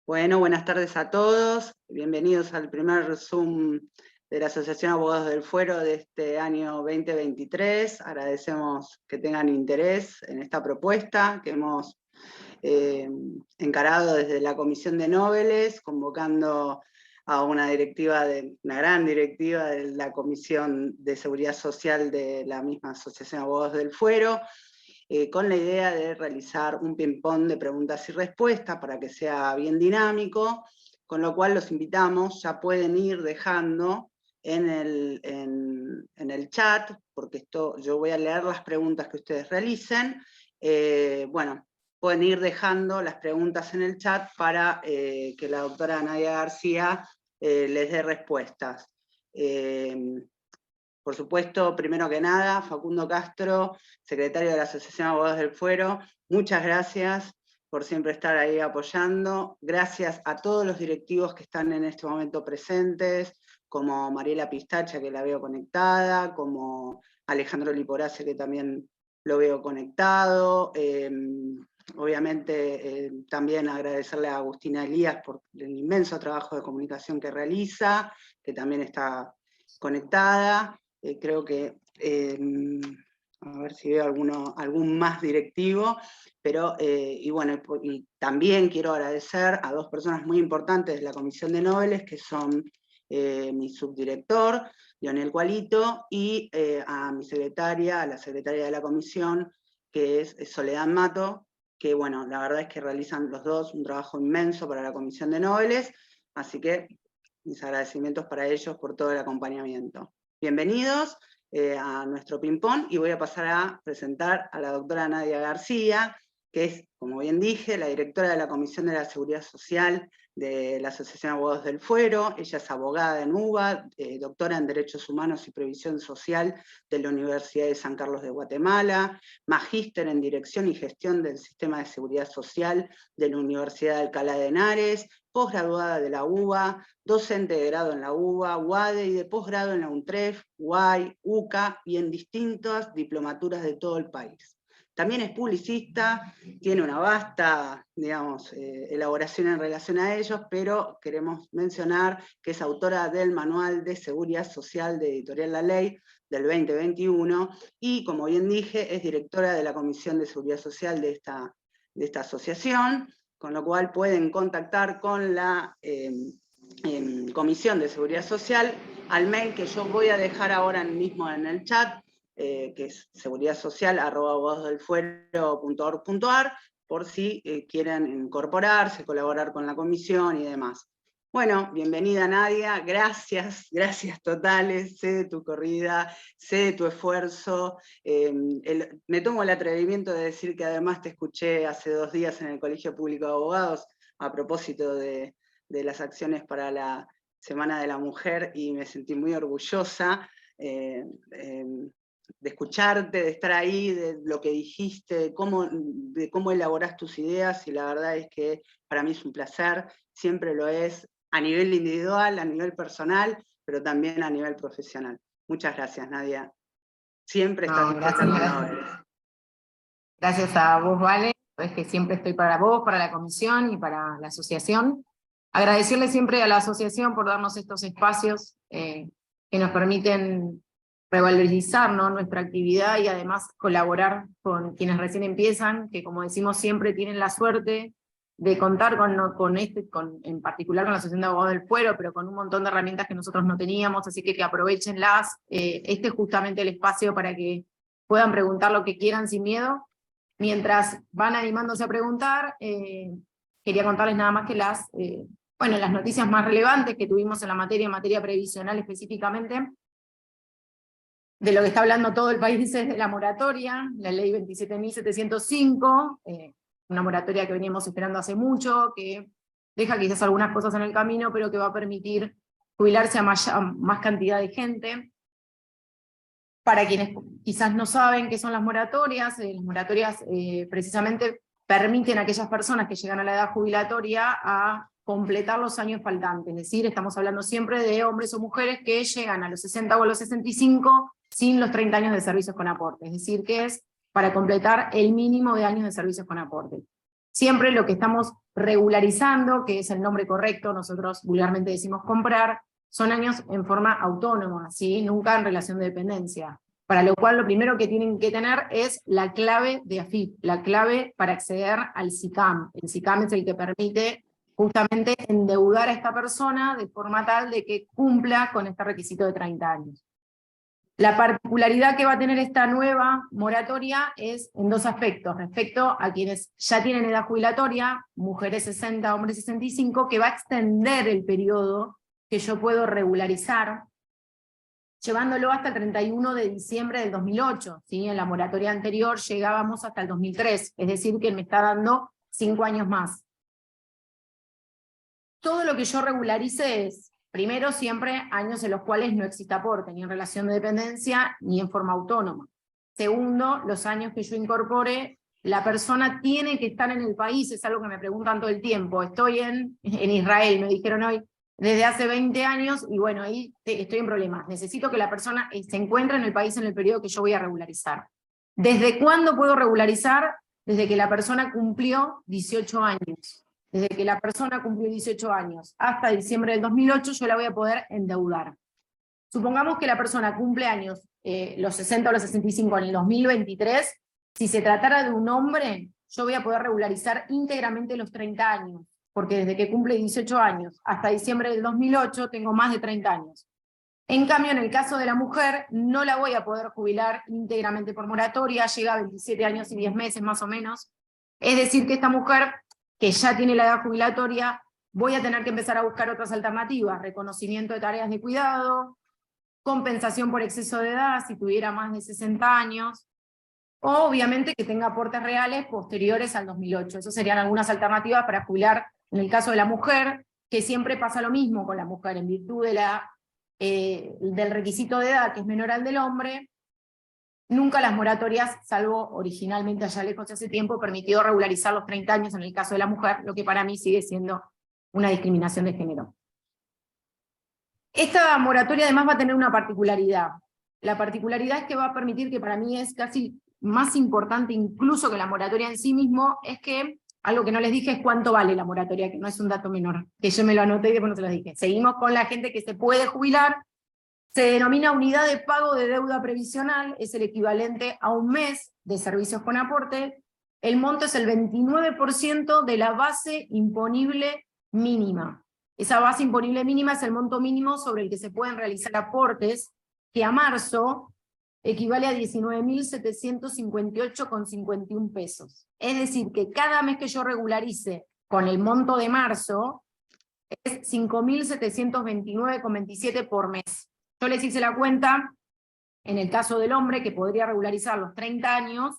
Bueno, buenas tardes a todos. Bienvenidos al primer Zoom de la Asociación Abogados del Fuero de este año 2023. Agradecemos que tengan interés en esta propuesta que hemos encarado desde la Comisión de Nóbeles, convocando a una gran directiva de la Comisión de Seguridad Social de la misma Asociación Abogados del Fuero, con la idea de realizar un ping-pong de preguntas y respuestas para que sea bien dinámico, con lo cual los invitamos, ya pueden ir dejando en el chat, porque yo voy a leer las preguntas que ustedes realicen. Bueno, pueden ir dejando las preguntas en el chat para que la doctora Nadia García les dé respuestas. Por supuesto, primero que nada, Facundo Castro, secretario de la Asociación de Abogados del Fuero, muchas gracias por siempre estar ahí apoyando. Gracias a todos los directivos que están en este momento presentes, como Mariela Pistacha, que la veo conectada, como Alejandro Liporace, que también lo veo conectado. Obviamente también agradecerle a Agustina Elías por el inmenso trabajo de comunicación que realiza, que también está conectada. Creo que, a ver si veo algún más directivo, pero, y bueno, y también quiero agradecer a dos personas muy importantes de la Comisión de Nóbeles, que son mi subdirector, Lionel Cualito, y a mi secretaria, a la secretaria de la comisión, que es Soledad Mato, que bueno, la verdad es que realizan los dos un trabajo inmenso para la Comisión de Nóbeles, así que mis agradecimientos para ellos por todo el acompañamiento. Bienvenidos a nuestro ping-pong y voy a pasar a presentar a la doctora Nadia García, que es, como bien dije, la directora de la Comisión de la Seguridad Social de la Asociación de Abogados del Fuero. Ella es abogada en UBA, doctora en Derechos Humanos y Previsión Social de la Universidad de San Carlos de Guatemala, magíster en Dirección y Gestión del Sistema de Seguridad Social de la Universidad de Alcalá de Henares, posgraduada de la UBA, docente de grado en la UBA, UADE y de posgrado en la UNTREF, UAI, UCA y en distintas diplomaturas de todo el país. También es publicista, tiene una vasta, digamos, elaboración en relación a ellos, pero queremos mencionar que es autora del Manual de Seguridad Social de Editorial La Ley del 2021 y, como bien dije, es directora de la Comisión de Seguridad Social de esta asociación, con lo cual pueden contactar con la Comisión de Seguridad Social al mail que yo voy a dejar ahora mismo en el chat, que es seguridadzsocial@abogadosdelfuero.org.ar, por si quieren incorporarse, colaborar con la comisión y demás. Bueno, bienvenida Nadia, gracias totales, sé de tu corrida, sé de tu esfuerzo. Me tomo el atrevimiento de decir que además te escuché hace 2 días en el Colegio Público de Abogados a propósito de las acciones para la Semana de la Mujer y me sentí muy orgullosa de escucharte, de estar ahí, de lo que dijiste, de cómo elaborás tus ideas, y la verdad es que para mí es un placer, siempre lo es, a nivel individual, a nivel personal, pero también a nivel profesional. Muchas gracias, Nadia. Siempre estás dispuesta a colaborar. Gracias a vos, Vale, es que siempre estoy para vos, para la comisión y para la asociación. Agradecerle siempre a la asociación por darnos estos espacios que nos permiten revalorizar, ¿no?, nuestra actividad y además colaborar con quienes recién empiezan, que como decimos siempre tienen la suerte de contar en particular con la Asociación de Abogados del Fuero, pero con un montón de herramientas que nosotros no teníamos, así que aprovechenlas. Este es justamente el espacio para que puedan preguntar lo que quieran sin miedo. Mientras van animándose a preguntar, quería contarles nada más que las noticias más relevantes que tuvimos en materia previsional específicamente. De lo que está hablando todo el país es de la moratoria, la ley 27.705, una moratoria que veníamos esperando hace mucho, que deja quizás algunas cosas en el camino, pero que va a permitir jubilarse a más cantidad de gente. Para quienes quizás no saben qué son las moratorias precisamente permiten a aquellas personas que llegan a la edad jubilatoria a completar los años faltantes, es decir, estamos hablando siempre de hombres o mujeres que llegan a los 60 o a los 65 sin los 30 años de servicios con aporte, es decir, que es para completar el mínimo de años de servicios con aporte. Siempre lo que estamos regularizando, que es el nombre correcto, nosotros vulgarmente decimos comprar, son años en forma autónoma, ¿sí? Nunca en relación de dependencia. Para lo cual lo primero que tienen que tener es la clave de AFIP, la clave para acceder al SICAM. El SICAM es el que permite justamente endeudar a esta persona de forma tal de que cumpla con este requisito de 30 años. La particularidad que va a tener esta nueva moratoria es en dos aspectos, respecto a quienes ya tienen edad jubilatoria, mujeres 60, hombres 65, que va a extender el periodo que yo puedo regularizar, llevándolo hasta el 31 de diciembre del 2008, ¿sí? En la moratoria anterior llegábamos hasta el 2003, es decir, que me está dando 5 años más. Todo lo que yo regularice es, primero, siempre años en los cuales no exista aporte, ni en relación de dependencia, ni en forma autónoma. Segundo, los años que yo incorpore, la persona tiene que estar en el país, es algo que me preguntan todo el tiempo. Estoy en Israel, me dijeron hoy, desde hace 20 años, y bueno, ahí estoy en problemas. Necesito que la persona se encuentre en el país en el periodo que yo voy a regularizar. ¿Desde cuándo puedo regularizar? Desde que la persona cumplió 18 años. Desde que la persona cumplió 18 años hasta diciembre del 2008, yo la voy a poder endeudar. Supongamos que la persona cumple años, los 60 o los 65 en el 2023, si se tratara de un hombre, yo voy a poder regularizar íntegramente los 30 años, porque desde que cumple 18 años hasta diciembre del 2008 tengo más de 30 años. En cambio, en el caso de la mujer, no la voy a poder jubilar íntegramente por moratoria, llega a 27 años y 10 meses más o menos. Es decir, que esta mujer, que ya tiene la edad jubilatoria, voy a tener que empezar a buscar otras alternativas, reconocimiento de tareas de cuidado, compensación por exceso de edad si tuviera más de 60 años, o obviamente que tenga aportes reales posteriores al 2008. Esas serían algunas alternativas para jubilar en el caso de la mujer, que siempre pasa lo mismo con la mujer, en virtud de del requisito de edad, que es menor al del hombre. Nunca las moratorias, salvo originalmente allá lejos hace tiempo, permitió regularizar los 30 años en el caso de la mujer, lo que para mí sigue siendo una discriminación de género. Esta moratoria además va a tener una particularidad. La particularidad es que va a permitir, que para mí es casi más importante incluso que la moratoria en sí mismo, es que, algo que no les dije es cuánto vale la moratoria, que no es un dato menor, que yo me lo anoté y después no se lo dije. Seguimos con la gente que se puede jubilar, se denomina unidad de pago de deuda previsional, es el equivalente a un mes de servicios con aporte, el monto es el 29% de la base imponible mínima. Esa base imponible mínima es el monto mínimo sobre el que se pueden realizar aportes, que a marzo equivale a 19.758,51 pesos. Es decir, que cada mes que yo regularice con el monto de marzo, es 5.729,27 por mes. Yo les hice la cuenta, en el caso del hombre, que podría regularizar los 30 años,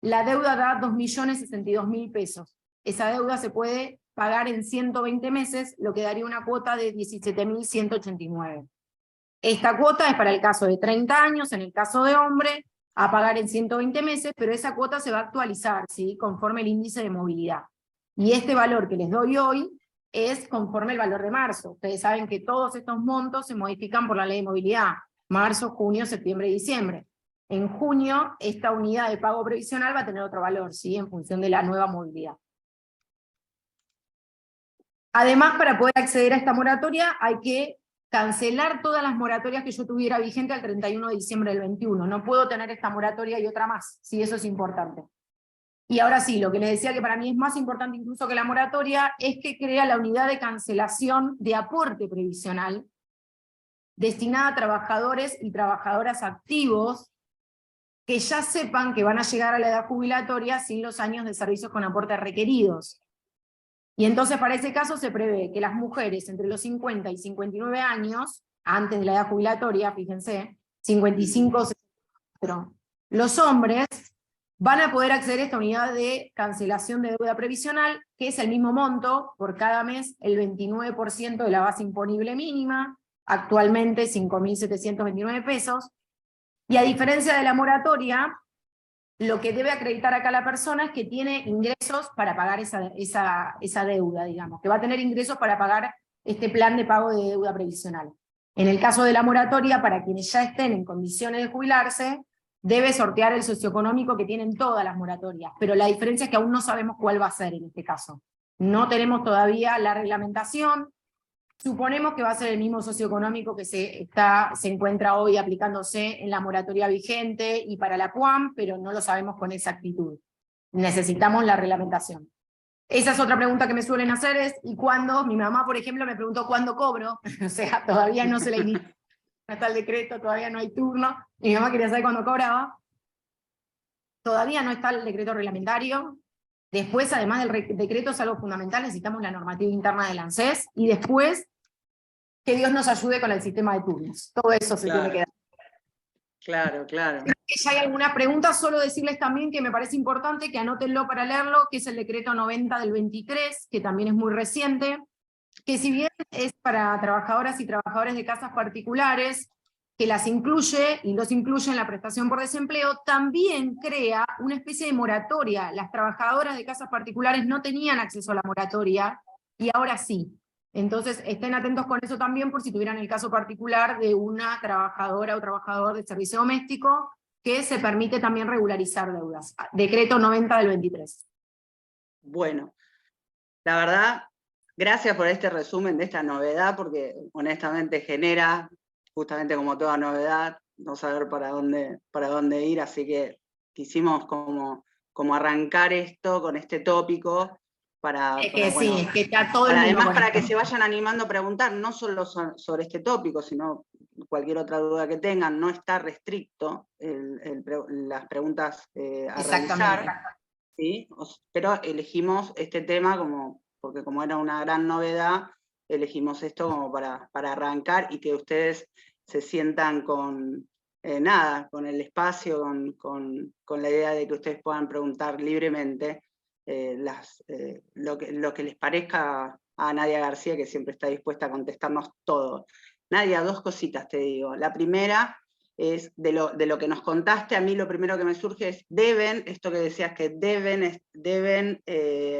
la deuda da 2.062.000 pesos. Esa deuda se puede pagar en 120 meses, lo que daría una cuota de 17.189. Esta cuota es para el caso de 30 años, en el caso de hombre, a pagar en 120 meses, pero esa cuota se va a actualizar, ¿sí?, conforme el índice de movilidad. Y este valor que les doy hoy es conforme el valor de marzo. Ustedes saben que todos estos montos se modifican por la ley de movilidad, marzo, junio, septiembre y diciembre. En junio, esta unidad de pago previsional va a tener otro valor, ¿sí?, en función de la nueva movilidad. Además, para poder acceder a esta moratoria, hay que cancelar todas las moratorias que yo tuviera vigente al 31 de diciembre del 21. No puedo tener esta moratoria y otra más, sí, eso es importante. Y ahora sí, lo que les decía que para mí es más importante incluso que la moratoria, es que crea la unidad de cancelación de aporte previsional, destinada a trabajadores y trabajadoras activos, que ya sepan que van a llegar a la edad jubilatoria sin los años de servicios con aporte requeridos. Y entonces para ese caso se prevé que las mujeres entre los 50 y 59 años, antes de la edad jubilatoria, fíjense, 55, 64, los hombres van a poder acceder a esta unidad de cancelación de deuda previsional, que es el mismo monto, por cada mes el 29% de la base imponible mínima, actualmente 5.729 pesos, y a diferencia de la moratoria, lo que debe acreditar acá la persona es que tiene ingresos para pagar esa deuda, digamos, que va a tener ingresos para pagar este plan de pago de deuda previsional. En el caso de la moratoria, para quienes ya estén en condiciones de jubilarse, debe sortear el socioeconómico que tienen todas las moratorias, pero la diferencia es que aún no sabemos cuál va a ser en este caso. No tenemos todavía la reglamentación, suponemos que va a ser el mismo socioeconómico que se encuentra hoy aplicándose en la moratoria vigente y para la PUAM, pero no lo sabemos con exactitud. Necesitamos la reglamentación. Esa es otra pregunta que me suelen hacer, es ¿y cuándo? Mi mamá, por ejemplo, me preguntó ¿cuándo cobro? O sea, todavía no se la inició, no está el decreto, todavía no hay turno. Mi mamá quería saber cuándo cobraba. Todavía no está el decreto reglamentario. Después, además del decreto, es algo fundamental, necesitamos la normativa interna del ANSES, y después, que Dios nos ayude con el sistema de turnos. Todo eso se tiene que dar. Claro, claro. Si hay alguna pregunta, solo decirles también que me parece importante que anótenlo para leerlo, que es el decreto 90 del 23, que también es muy reciente, que si bien es para trabajadoras y trabajadores de casas particulares, que las incluye y los incluye en la prestación por desempleo, también crea una especie de moratoria. Las trabajadoras de casas particulares no tenían acceso a la moratoria, y ahora sí. Entonces, estén atentos con eso también, por si tuvieran el caso particular de una trabajadora o trabajador de servicio doméstico, que se permite también regularizar deudas. Decreto 90 del 23. Bueno, la verdad, gracias por este resumen de esta novedad, porque honestamente genera, justamente como toda novedad, no saber para dónde ir, así que quisimos como arrancar esto con este tópico, para que se vayan animando a preguntar, no solo sobre este tópico, sino cualquier otra duda que tengan. No está restricto las preguntas a realizar, ¿sí? Pero elegimos este tema porque como era una gran novedad, elegimos esto como para arrancar, y que ustedes se sientan con el espacio, con la idea de que ustedes puedan preguntar libremente lo que les parezca a Nadia García, que siempre está dispuesta a contestarnos todo. Nadia, dos cositas te digo. La primera es de lo que nos contaste. A mí lo primero que me surge es, esto que decías que deben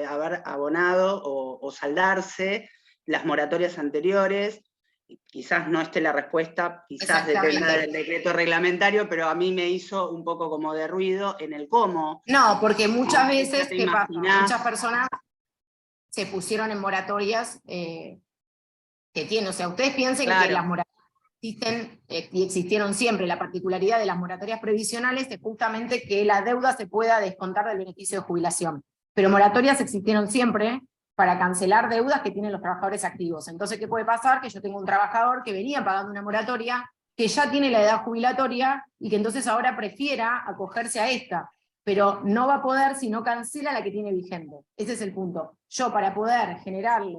haber abonado o saldarse las moratorias anteriores. Quizás no esté la respuesta, quizás dependa del decreto reglamentario, pero a mí me hizo un poco como de ruido en el cómo. No, porque muchas veces, ¿qué pasa? Muchas personas se pusieron en moratorias que tienen, o sea, ustedes piensen que las moratorias existen y existieron siempre. La particularidad de las moratorias previsionales es justamente que la deuda se pueda descontar del beneficio de jubilación. Pero moratorias existieron siempre para cancelar deudas que tienen los trabajadores activos. Entonces, ¿qué puede pasar? Que yo tengo un trabajador que venía pagando una moratoria, que ya tiene la edad jubilatoria, y que entonces ahora prefiera acogerse a esta, pero no va a poder si no cancela la que tiene vigente. Ese es el punto. Yo, para poder generarle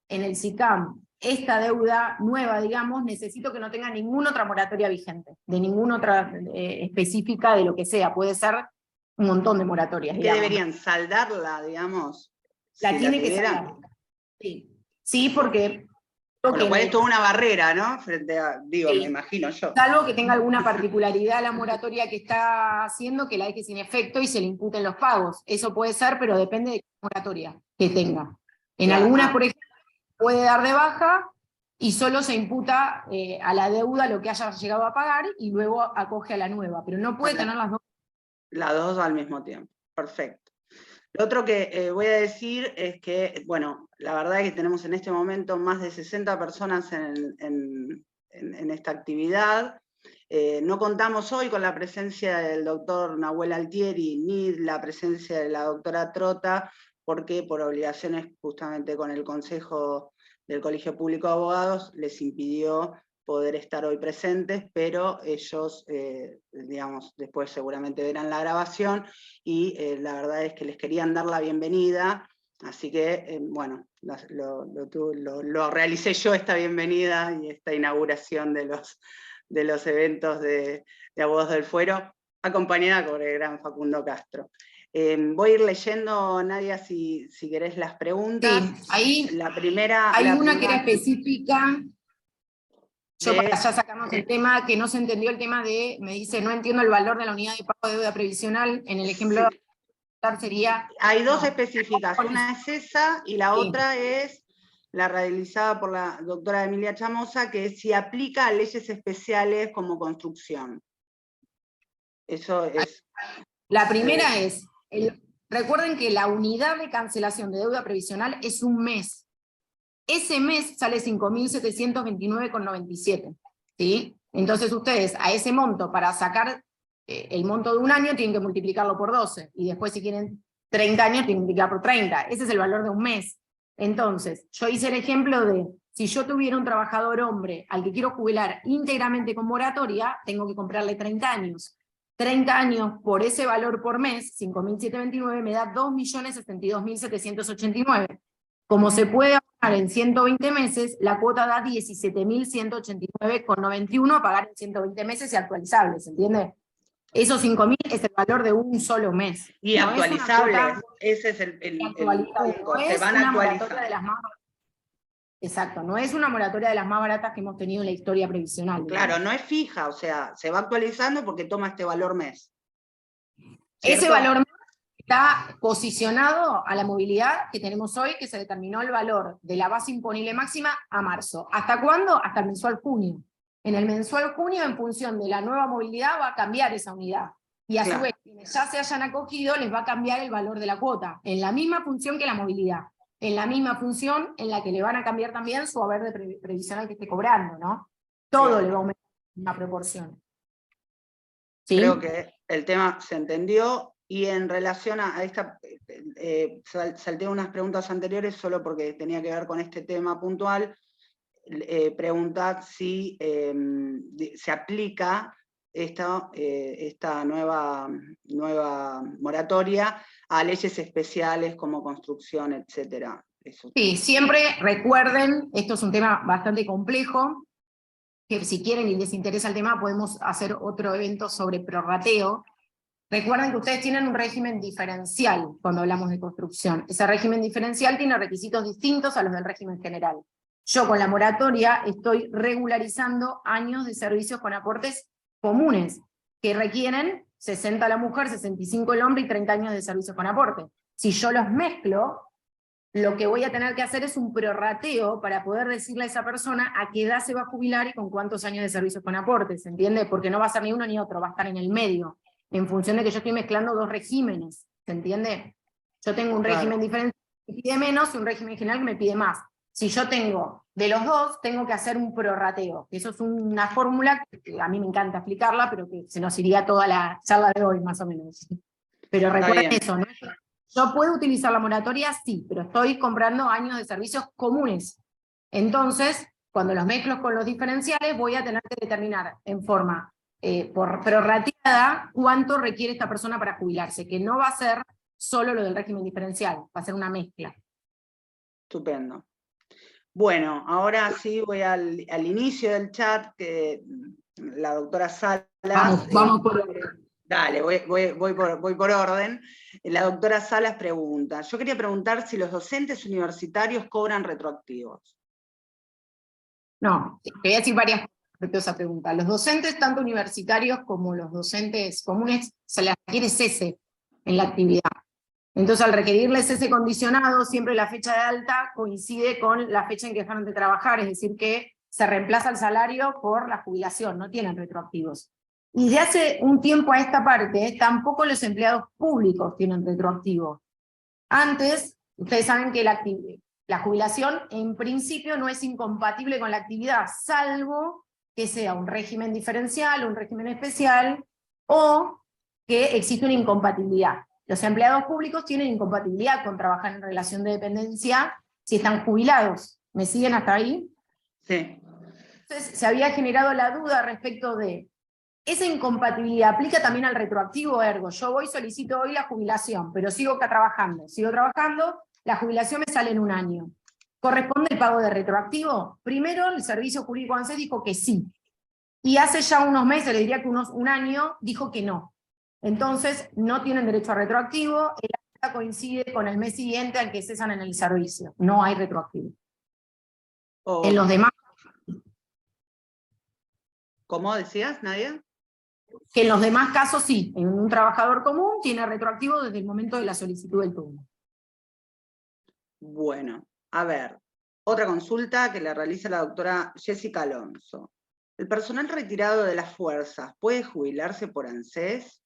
en el SICAM esta deuda nueva, digamos, necesito que no tenga ninguna otra moratoria vigente, de ninguna otra específica de lo que sea. Puede ser un montón de moratorias, digamos. ¿Qué deberían? ¿Saldarla, digamos? La tiene que saldar. Sí, porque... Con lo cual es toda una barrera, ¿no? Frente a, me imagino yo. Salvo que tenga alguna particularidad la moratoria que está haciendo, que la deje sin efecto y se le imputen los pagos. Eso puede ser, pero depende de la moratoria que tenga. En algunas, por ejemplo, puede dar de baja y solo se imputa a la deuda lo que haya llegado a pagar, y luego acoge a la nueva, pero no puede tener las dos. Las dos al mismo tiempo. Perfecto. Lo otro que voy a decir es que, bueno, la verdad es que tenemos en este momento más de 60 personas en esta actividad. No contamos hoy con la presencia del doctor Nahuel Altieri, ni la presencia de la doctora Trota, porque por obligaciones justamente con el Consejo del Colegio Público de Abogados les impidió poder estar hoy presentes, pero ellos, digamos, después seguramente verán la grabación, y la verdad es que les querían dar la bienvenida, así que, bueno, lo realicé yo, esta bienvenida y esta inauguración de los eventos de Abogados del Fuero, acompañada por el gran Facundo Castro. Voy a ir leyendo, Nadia, si querés las preguntas. Sí, ahí la primera, hay una que era específica. Para ya sacarnos el tema, que no se entendió el tema de, me dice, no entiendo el valor de la unidad de pago de deuda previsional. En el ejemplo sería... Hay dos específicas, una es esa y la otra es la realizada por la doctora Emilia Chamosa, que es si aplica a leyes especiales como construcción. Eso es... La primera es, recuerden que la unidad de cancelación de deuda previsional es un mes. Ese mes sale 5.729,97, ¿sí? Entonces ustedes a ese monto, para sacar el monto de un año, tienen que multiplicarlo por 12, y después si quieren 30 años, tienen que multiplicar por 30. Ese es el valor de un mes. Entonces, yo hice el ejemplo de, si yo tuviera un trabajador hombre al que quiero jubilar íntegramente con moratoria, tengo que comprarle 30 años. 30 años por ese valor por mes, 5.729, me da 2.062.789. Como se puede abonar en 120 meses, la cuota da 17.189,91 a pagar en 120 meses y actualizables, ¿entiende? Esos 5.000 es el valor de un solo mes. Y no actualizables, ese es el punto, no se van una actualizando. moratoria de las más baratas. Exacto, no es una moratoria de las más baratas que hemos tenido en la historia previsional. Claro, no es fija, o sea, se va actualizando porque toma este valor mes. Ese valor mes está posicionado a la movilidad que tenemos hoy, que se determinó el valor de la base imponible máxima a marzo. ¿Hasta cuándo? Hasta el mensual junio. En el mensual junio, en función de la nueva movilidad, va a cambiar esa unidad. Y a su vez, quienes ya se hayan acogido, les va a cambiar el valor de la cuota, en la misma función que la movilidad. En la misma función en la que le van a cambiar también su haber de previsional que esté cobrando, ¿no? Todo le va a aumentar en una proporción. ¿Sí? Creo que el tema se entendió, y en relación a esta, salté unas preguntas anteriores solo porque tenía que ver con este tema puntual. Preguntad si se aplica esta nueva moratoria a leyes especiales como construcción, etc. Eso. Sí, siempre recuerden, esto es un tema bastante complejo, que si quieren y les interesa el tema podemos hacer otro evento sobre prorrateo. Recuerden que ustedes tienen un régimen diferencial cuando hablamos de construcción. Ese régimen diferencial tiene requisitos distintos a los del régimen general. Yo con la moratoria estoy regularizando años de servicios con aportes comunes, que requieren 60 la mujer, 65 el hombre y 30 años de servicios con aporte. Si yo los mezclo, lo que voy a tener que hacer es un prorrateo para poder decirle a esa persona a qué edad se va a jubilar y con cuántos años de servicios con aporte, ¿se entiende? Porque no va a ser ni uno ni otro, va a estar en el medio, en función de que yo estoy mezclando dos regímenes, ¿se entiende? Yo tengo un régimen diferente que me pide menos y un régimen general que me pide más. Si yo tengo de los dos, tengo que hacer un prorrateo. Eso es una fórmula que a mí me encanta explicarla, pero que se nos iría toda la charla de hoy, más o menos. Pero recuerden eso, ¿no? Yo puedo utilizar la moratoria, sí, pero estoy comprando años de servicios comunes. Entonces, cuando los mezclo con los diferenciales, voy a tener que determinar en forma prorrateada cuánto requiere esta persona para jubilarse, que no va a ser solo lo del régimen diferencial, va a ser una mezcla. Estupendo. Bueno, ahora sí voy al inicio del chat, que la doctora Salas... Vamos por orden. Dale, voy por orden. La doctora Salas pregunta, yo quería preguntar si los docentes universitarios cobran retroactivos. No, quería decir varias cosas respecto a esa pregunta. Los docentes, tanto universitarios como los docentes comunes, se les requiere cese en la actividad. Entonces, al requerirles ese condicionado, siempre la fecha de alta coincide con la fecha en que dejaron de trabajar, es decir, que se reemplaza el salario por la jubilación, no tienen retroactivos. Y de hace un tiempo a esta parte, tampoco los empleados públicos tienen retroactivos. Antes, ustedes saben que la jubilación en principio no es incompatible con la actividad, salvo que sea un régimen diferencial, un régimen especial, o que existe una incompatibilidad. Los empleados públicos tienen incompatibilidad con trabajar en relación de dependencia si están jubilados. ¿Me siguen hasta ahí? Sí. Entonces se había generado la duda respecto de, ¿esa incompatibilidad aplica también al retroactivo? Ergo, yo voy, solicito hoy la jubilación, pero sigo trabajando, la jubilación me sale en un año. ¿Corresponde el pago de retroactivo? Primero, el Servicio Jurídico ANSES dijo que sí. Y hace ya unos meses, le diría que un año, dijo que no. Entonces, no tienen derecho a retroactivo, el acta coincide con el mes siguiente al que cesan en el servicio. No hay retroactivo. En los demás... ¿Cómo decías, Nadia? Que en los demás casos sí, en un trabajador común tiene retroactivo desde el momento de la solicitud del turno. Bueno, a ver, otra consulta que le realiza la doctora Jessica Alonso. ¿El personal retirado de las fuerzas puede jubilarse por ANSES?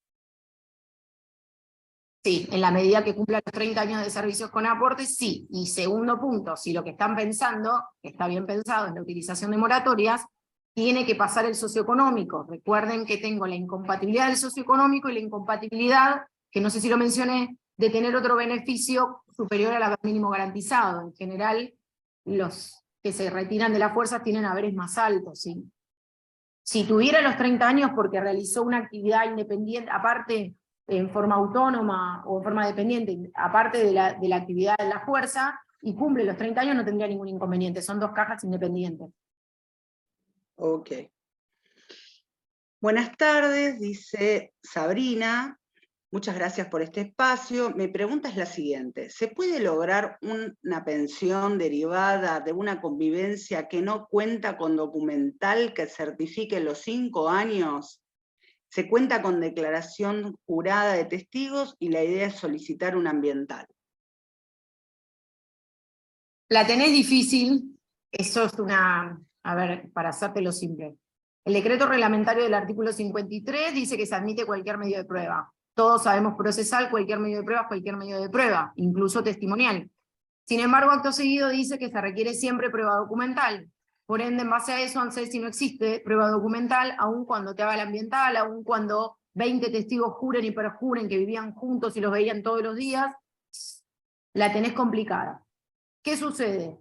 Sí, en la medida que cumpla los 30 años de servicios con aportes, sí. Y segundo punto, si lo que están pensando, que está bien pensado, es la utilización de moratorias, tiene que pasar el socioeconómico. Recuerden que tengo la incompatibilidad del socioeconómico y la incompatibilidad, que no sé si lo mencioné, de tener otro beneficio superior al haber mínimo garantizado. En general, los que se retiran de las fuerzas tienen haberes más altos, ¿sí? Si tuviera los 30 años porque realizó una actividad independiente, aparte en forma autónoma o en forma dependiente, aparte de la actividad de la fuerza, y cumple los 30 años, no tendría ningún inconveniente. Son dos cajas independientes. Ok. Buenas tardes, dice Sabrina. Muchas gracias por este espacio. Mi pregunta es la siguiente. ¿Se puede lograr una pensión derivada de una convivencia que no cuenta con documental que certifique los 5 años? Se cuenta con declaración jurada de testigos y la idea es solicitar un ambiental. La tenés difícil, eso es una... A ver, para hacértelo simple. El decreto reglamentario del artículo 53 dice que se admite cualquier medio de prueba. Todos sabemos procesal, cualquier medio de prueba, cualquier medio de prueba, incluso testimonial. Sin embargo, acto seguido dice que se requiere siempre prueba documental. Por ende, en base a eso, ANSES, si no existe prueba documental, aun cuando te haga el ambiental, aun cuando 20 testigos juren y perjuren que vivían juntos y los veían todos los días, la tenés complicada. ¿Qué sucede?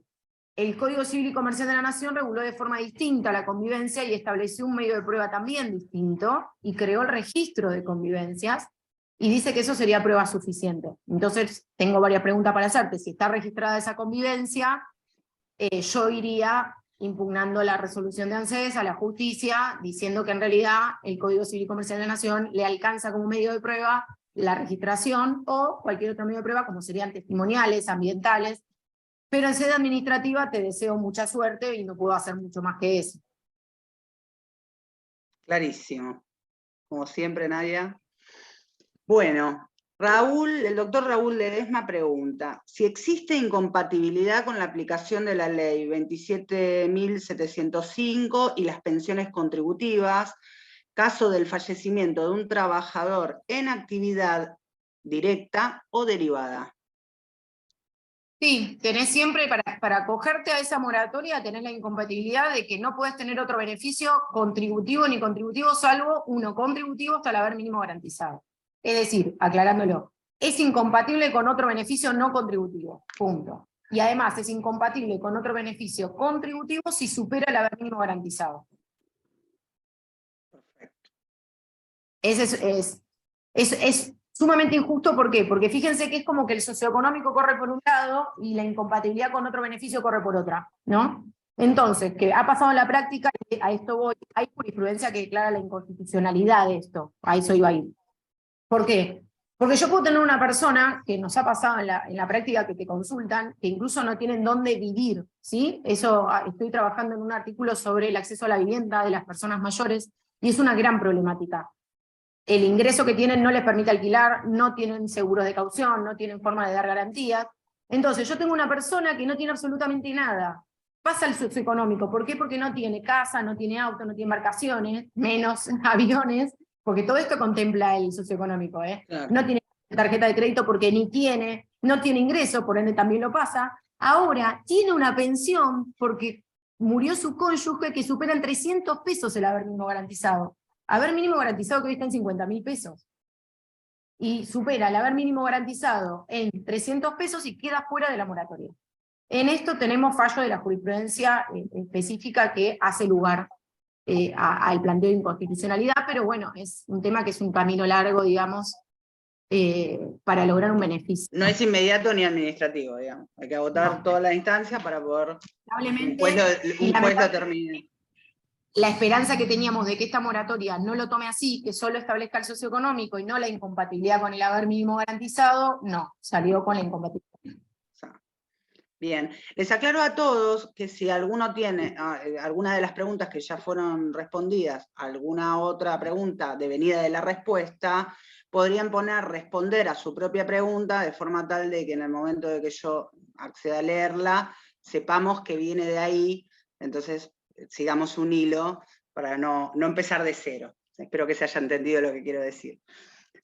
El Código Civil y Comercial de la Nación reguló de forma distinta la convivencia y estableció un medio de prueba también distinto, y creó el registro de convivencias, y dice que eso sería prueba suficiente. Entonces, tengo varias preguntas para hacerte. Si está registrada esa convivencia, yo iría impugnando la resolución de ANSES a la justicia, diciendo que en realidad el Código Civil y Comercial de la Nación le alcanza como medio de prueba la registración o cualquier otro medio de prueba, como serían testimoniales, ambientales. Pero en sede administrativa te deseo mucha suerte y no puedo hacer mucho más que eso. Clarísimo. Como siempre, Nadia. Bueno, Raúl, el doctor Raúl Ledesma pregunta, si existe incompatibilidad con la aplicación de la ley 27.705 y las pensiones contributivas, caso del fallecimiento de un trabajador en actividad directa o derivada. Sí, tenés siempre, para acogerte a esa moratoria, tenés la incompatibilidad de que no puedes tener otro beneficio contributivo ni contributivo, salvo uno contributivo hasta el haber mínimo garantizado. Es decir, aclarándolo, es incompatible con otro beneficio no contributivo, punto. Y además es incompatible con otro beneficio contributivo si supera el haber mínimo garantizado. Perfecto. Es sumamente injusto, ¿por qué? Porque fíjense que es como que el socioeconómico corre por un lado y la incompatibilidad con otro beneficio corre por otra, ¿no? Entonces, que ha pasado en la práctica, y a esto voy, hay jurisprudencia que declara la inconstitucionalidad de esto, a eso iba a ir. ¿Por qué? Porque yo puedo tener una persona, que nos ha pasado en la práctica que te consultan, que incluso no tienen dónde vivir, ¿sí? Eso, estoy trabajando en un artículo sobre el acceso a la vivienda de las personas mayores, y es una gran problemática. El ingreso que tienen no les permite alquilar, no tienen seguros de caución, no tienen forma de dar garantías. Entonces, yo tengo una persona que no tiene absolutamente nada. Pasa el socioeconómico. ¿Por qué? Porque no tiene casa, no tiene auto, no tiene embarcaciones, menos aviones, porque todo esto contempla el socioeconómico, ¿eh? Claro. No tiene tarjeta de crédito porque ni tiene, no tiene ingreso, por ende también lo pasa. Ahora, tiene una pensión porque murió su cónyuge que supera en 300 pesos el haber mínimo garantizado. Haber mínimo garantizado que hoy está en 50.000 pesos. Y supera el haber mínimo garantizado en 300 pesos y queda fuera de la moratoria. En esto tenemos fallo de la jurisprudencia específica que hace lugar al planteo de inconstitucionalidad, pero bueno, es un tema que es un camino largo, digamos, para lograr un beneficio. No es inmediato ni administrativo, digamos. Hay que agotar toda la instancia para poder un juez lo termine. La esperanza que teníamos de que esta moratoria no lo tome así, que solo establezca el socioeconómico y no la incompatibilidad con el haber mínimo garantizado, no, salió con la incompatibilidad. Bien, les aclaro a todos que si alguno tiene alguna de las preguntas que ya fueron respondidas, alguna otra pregunta devenida de la respuesta, podrían poner responder a su propia pregunta de forma tal de que en el momento de que yo acceda a leerla, sepamos que viene de ahí, entonces sigamos un hilo para no empezar de cero. Espero que se haya entendido lo que quiero decir.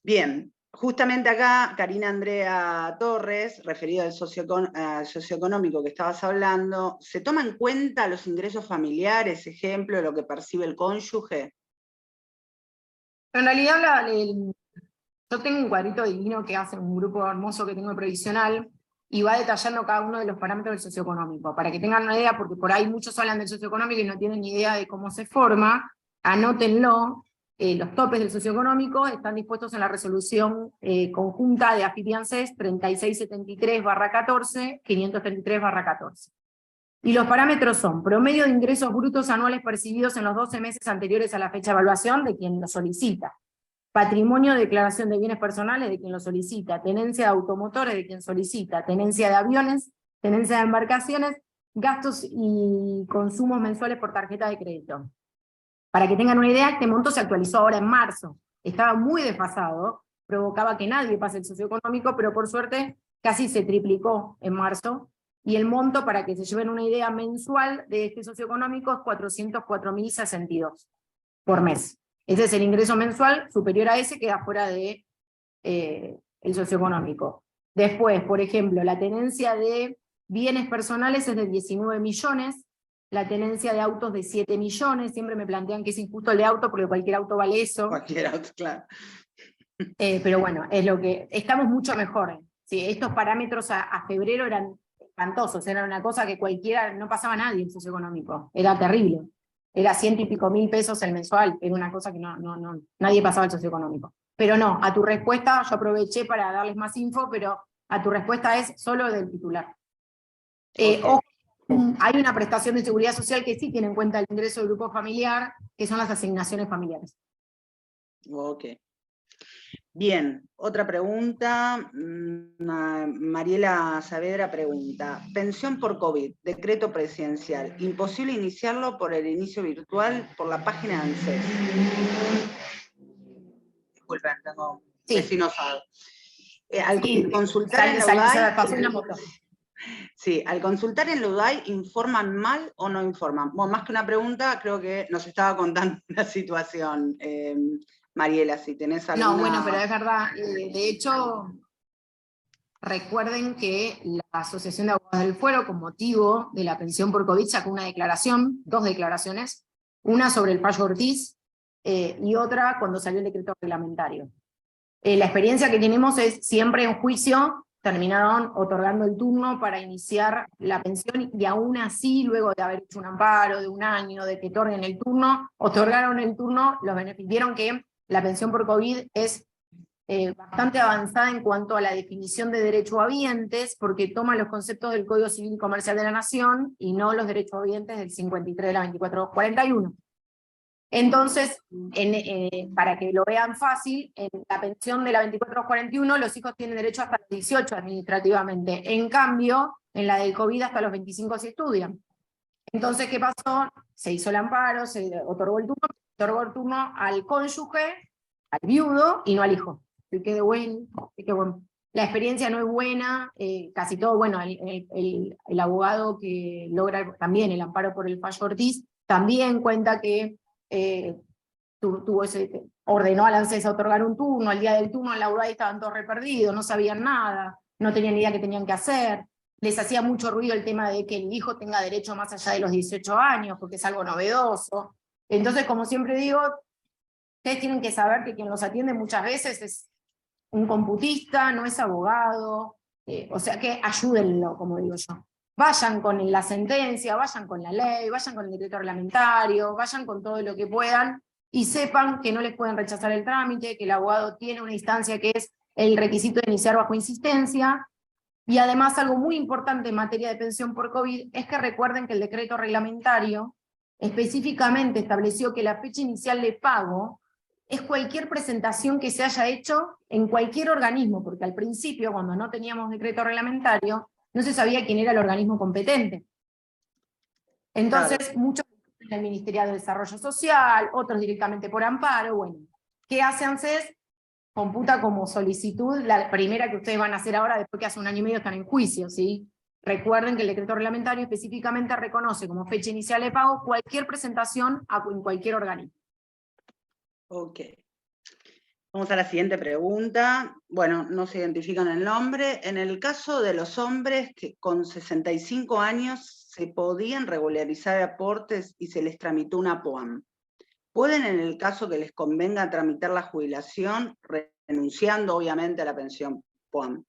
Bien, justamente acá, Karina Andrea Torres, referido al socioeconómico que estabas hablando, ¿se toma en cuenta los ingresos familiares, ejemplo, lo que percibe el cónyuge? En realidad, yo tengo un cuadrito divino que hace un grupo hermoso que tengo de previsional, y va detallando cada uno de los parámetros del socioeconómico, para que tengan una idea, porque por ahí muchos hablan del socioeconómico y no tienen ni idea de cómo se forma. Anótenlo. Los topes del socioeconómico están dispuestos en la resolución conjunta de AFIP y ANSES 3673/14, 533/14. Y los parámetros son promedio de ingresos brutos anuales percibidos en los 12 meses anteriores a la fecha de evaluación de quien lo solicita, patrimonio de declaración de bienes personales de quien lo solicita, tenencia de automotores de quien solicita, tenencia de aviones, tenencia de embarcaciones, gastos y consumos mensuales por tarjeta de crédito. Para que tengan una idea, este monto se actualizó ahora en marzo. Estaba muy desfasado, provocaba que nadie pase el socioeconómico, pero por suerte casi se triplicó en marzo, y el monto, para que se lleven una idea mensual de este socioeconómico, es 404.062 por mes. Ese es el ingreso mensual, superior a ese queda fuera de el socioeconómico. Después, por ejemplo, la tenencia de bienes personales es de 19 millones, la tenencia de autos de 7 millones, siempre me plantean que es injusto el de auto, porque cualquier auto vale eso. Cualquier auto, claro. Pero bueno, es lo que, estamos mucho mejor. Sí, estos parámetros a febrero eran espantosos, era una cosa que cualquiera, no pasaba nadie en socioeconómico, era terrible. Era 100 y pico mil pesos el mensual, era una cosa que nadie pasaba el socioeconómico. Pero no, a tu respuesta, yo aproveché para darles más info, pero a tu respuesta es solo del titular. Ojo, hay una prestación de seguridad social que sí tiene en cuenta el ingreso del grupo familiar, que son las asignaciones familiares. Ok. Bien, otra pregunta. Mariela Saavedra pregunta: pensión por COVID, decreto presidencial, ¿imposible iniciarlo por el inicio virtual por la página de ANSES? Disculpen, tengo vecinos. Al consultar en la UDAI, sí, al consultar en la UDAI, ¿informan mal o no informan? Bueno, más que una pregunta, creo que nos estaba contando una situación. Mariela, si tenés alguna... No, bueno, pero es verdad. De hecho, recuerden que la Asociación de Abogados del Fuero, con motivo de la pensión por COVID, sacó una declaración, 2 declaraciones, una sobre el fallo Ortiz y otra cuando salió el decreto reglamentario. La experiencia que tenemos es siempre en juicio, terminaron otorgando el turno para iniciar la pensión, y aún así, luego de haber hecho un amparo de un año, de que otorguen el turno, otorgaron el turno, los beneficiaron que la pensión por COVID es bastante avanzada en cuanto a la definición de derechohabientes, porque toma los conceptos del Código Civil y Comercial de la Nación y no los derechohabientes del 53 de la 2441. Entonces, para que lo vean fácil, en la pensión de la 2441 los hijos tienen derecho hasta los 18 administrativamente. En cambio, en la del COVID hasta los 25 se estudian. Entonces, ¿qué pasó? Se hizo el amparo, se otorgó el turno al cónyuge, al viudo y no al hijo. Así que bueno. La experiencia no es buena, casi todo, bueno, el abogado que logra también el amparo por el fallo Ortiz, también cuenta que ordenó al ANSES a otorgar un turno, al día del turno en la UDAI estaban todos reperdidos, no sabían nada, no tenían ni idea qué tenían que hacer, les hacía mucho ruido el tema de que el hijo tenga derecho más allá de los 18 años, porque es algo novedoso. Entonces, como siempre digo, ustedes tienen que saber que quien los atiende muchas veces es un computista, no es abogado, o sea que ayúdenlo, como digo yo. Vayan con la sentencia, vayan con la ley, vayan con el decreto reglamentario, vayan con todo lo que puedan, y sepan que no les pueden rechazar el trámite, que el abogado tiene una instancia que es el requisito de iniciar bajo insistencia, y además algo muy importante en materia de pensión por COVID es que recuerden que el decreto reglamentario específicamente estableció que la fecha inicial de pago es cualquier presentación que se haya hecho en cualquier organismo, porque al principio, cuando no teníamos decreto reglamentario, no se sabía quién era el organismo competente. Entonces, claro, muchos en el Ministerio de Desarrollo Social, otros directamente por amparo. Bueno, ¿qué hace ANSES? Computa como solicitud la primera que ustedes van a hacer ahora, después que hace un año y medio están en juicio, ¿sí? recuerden que el decreto reglamentario específicamente reconoce como fecha inicial de pago cualquier presentación en cualquier organismo. Ok. Vamos a la siguiente pregunta. Bueno, no se identifican el nombre. En el caso de los hombres que con 65 años se podían regularizar aportes y se les tramitó una POAM, ¿pueden en el caso que les convenga tramitar la jubilación renunciando obviamente a la pensión POAM?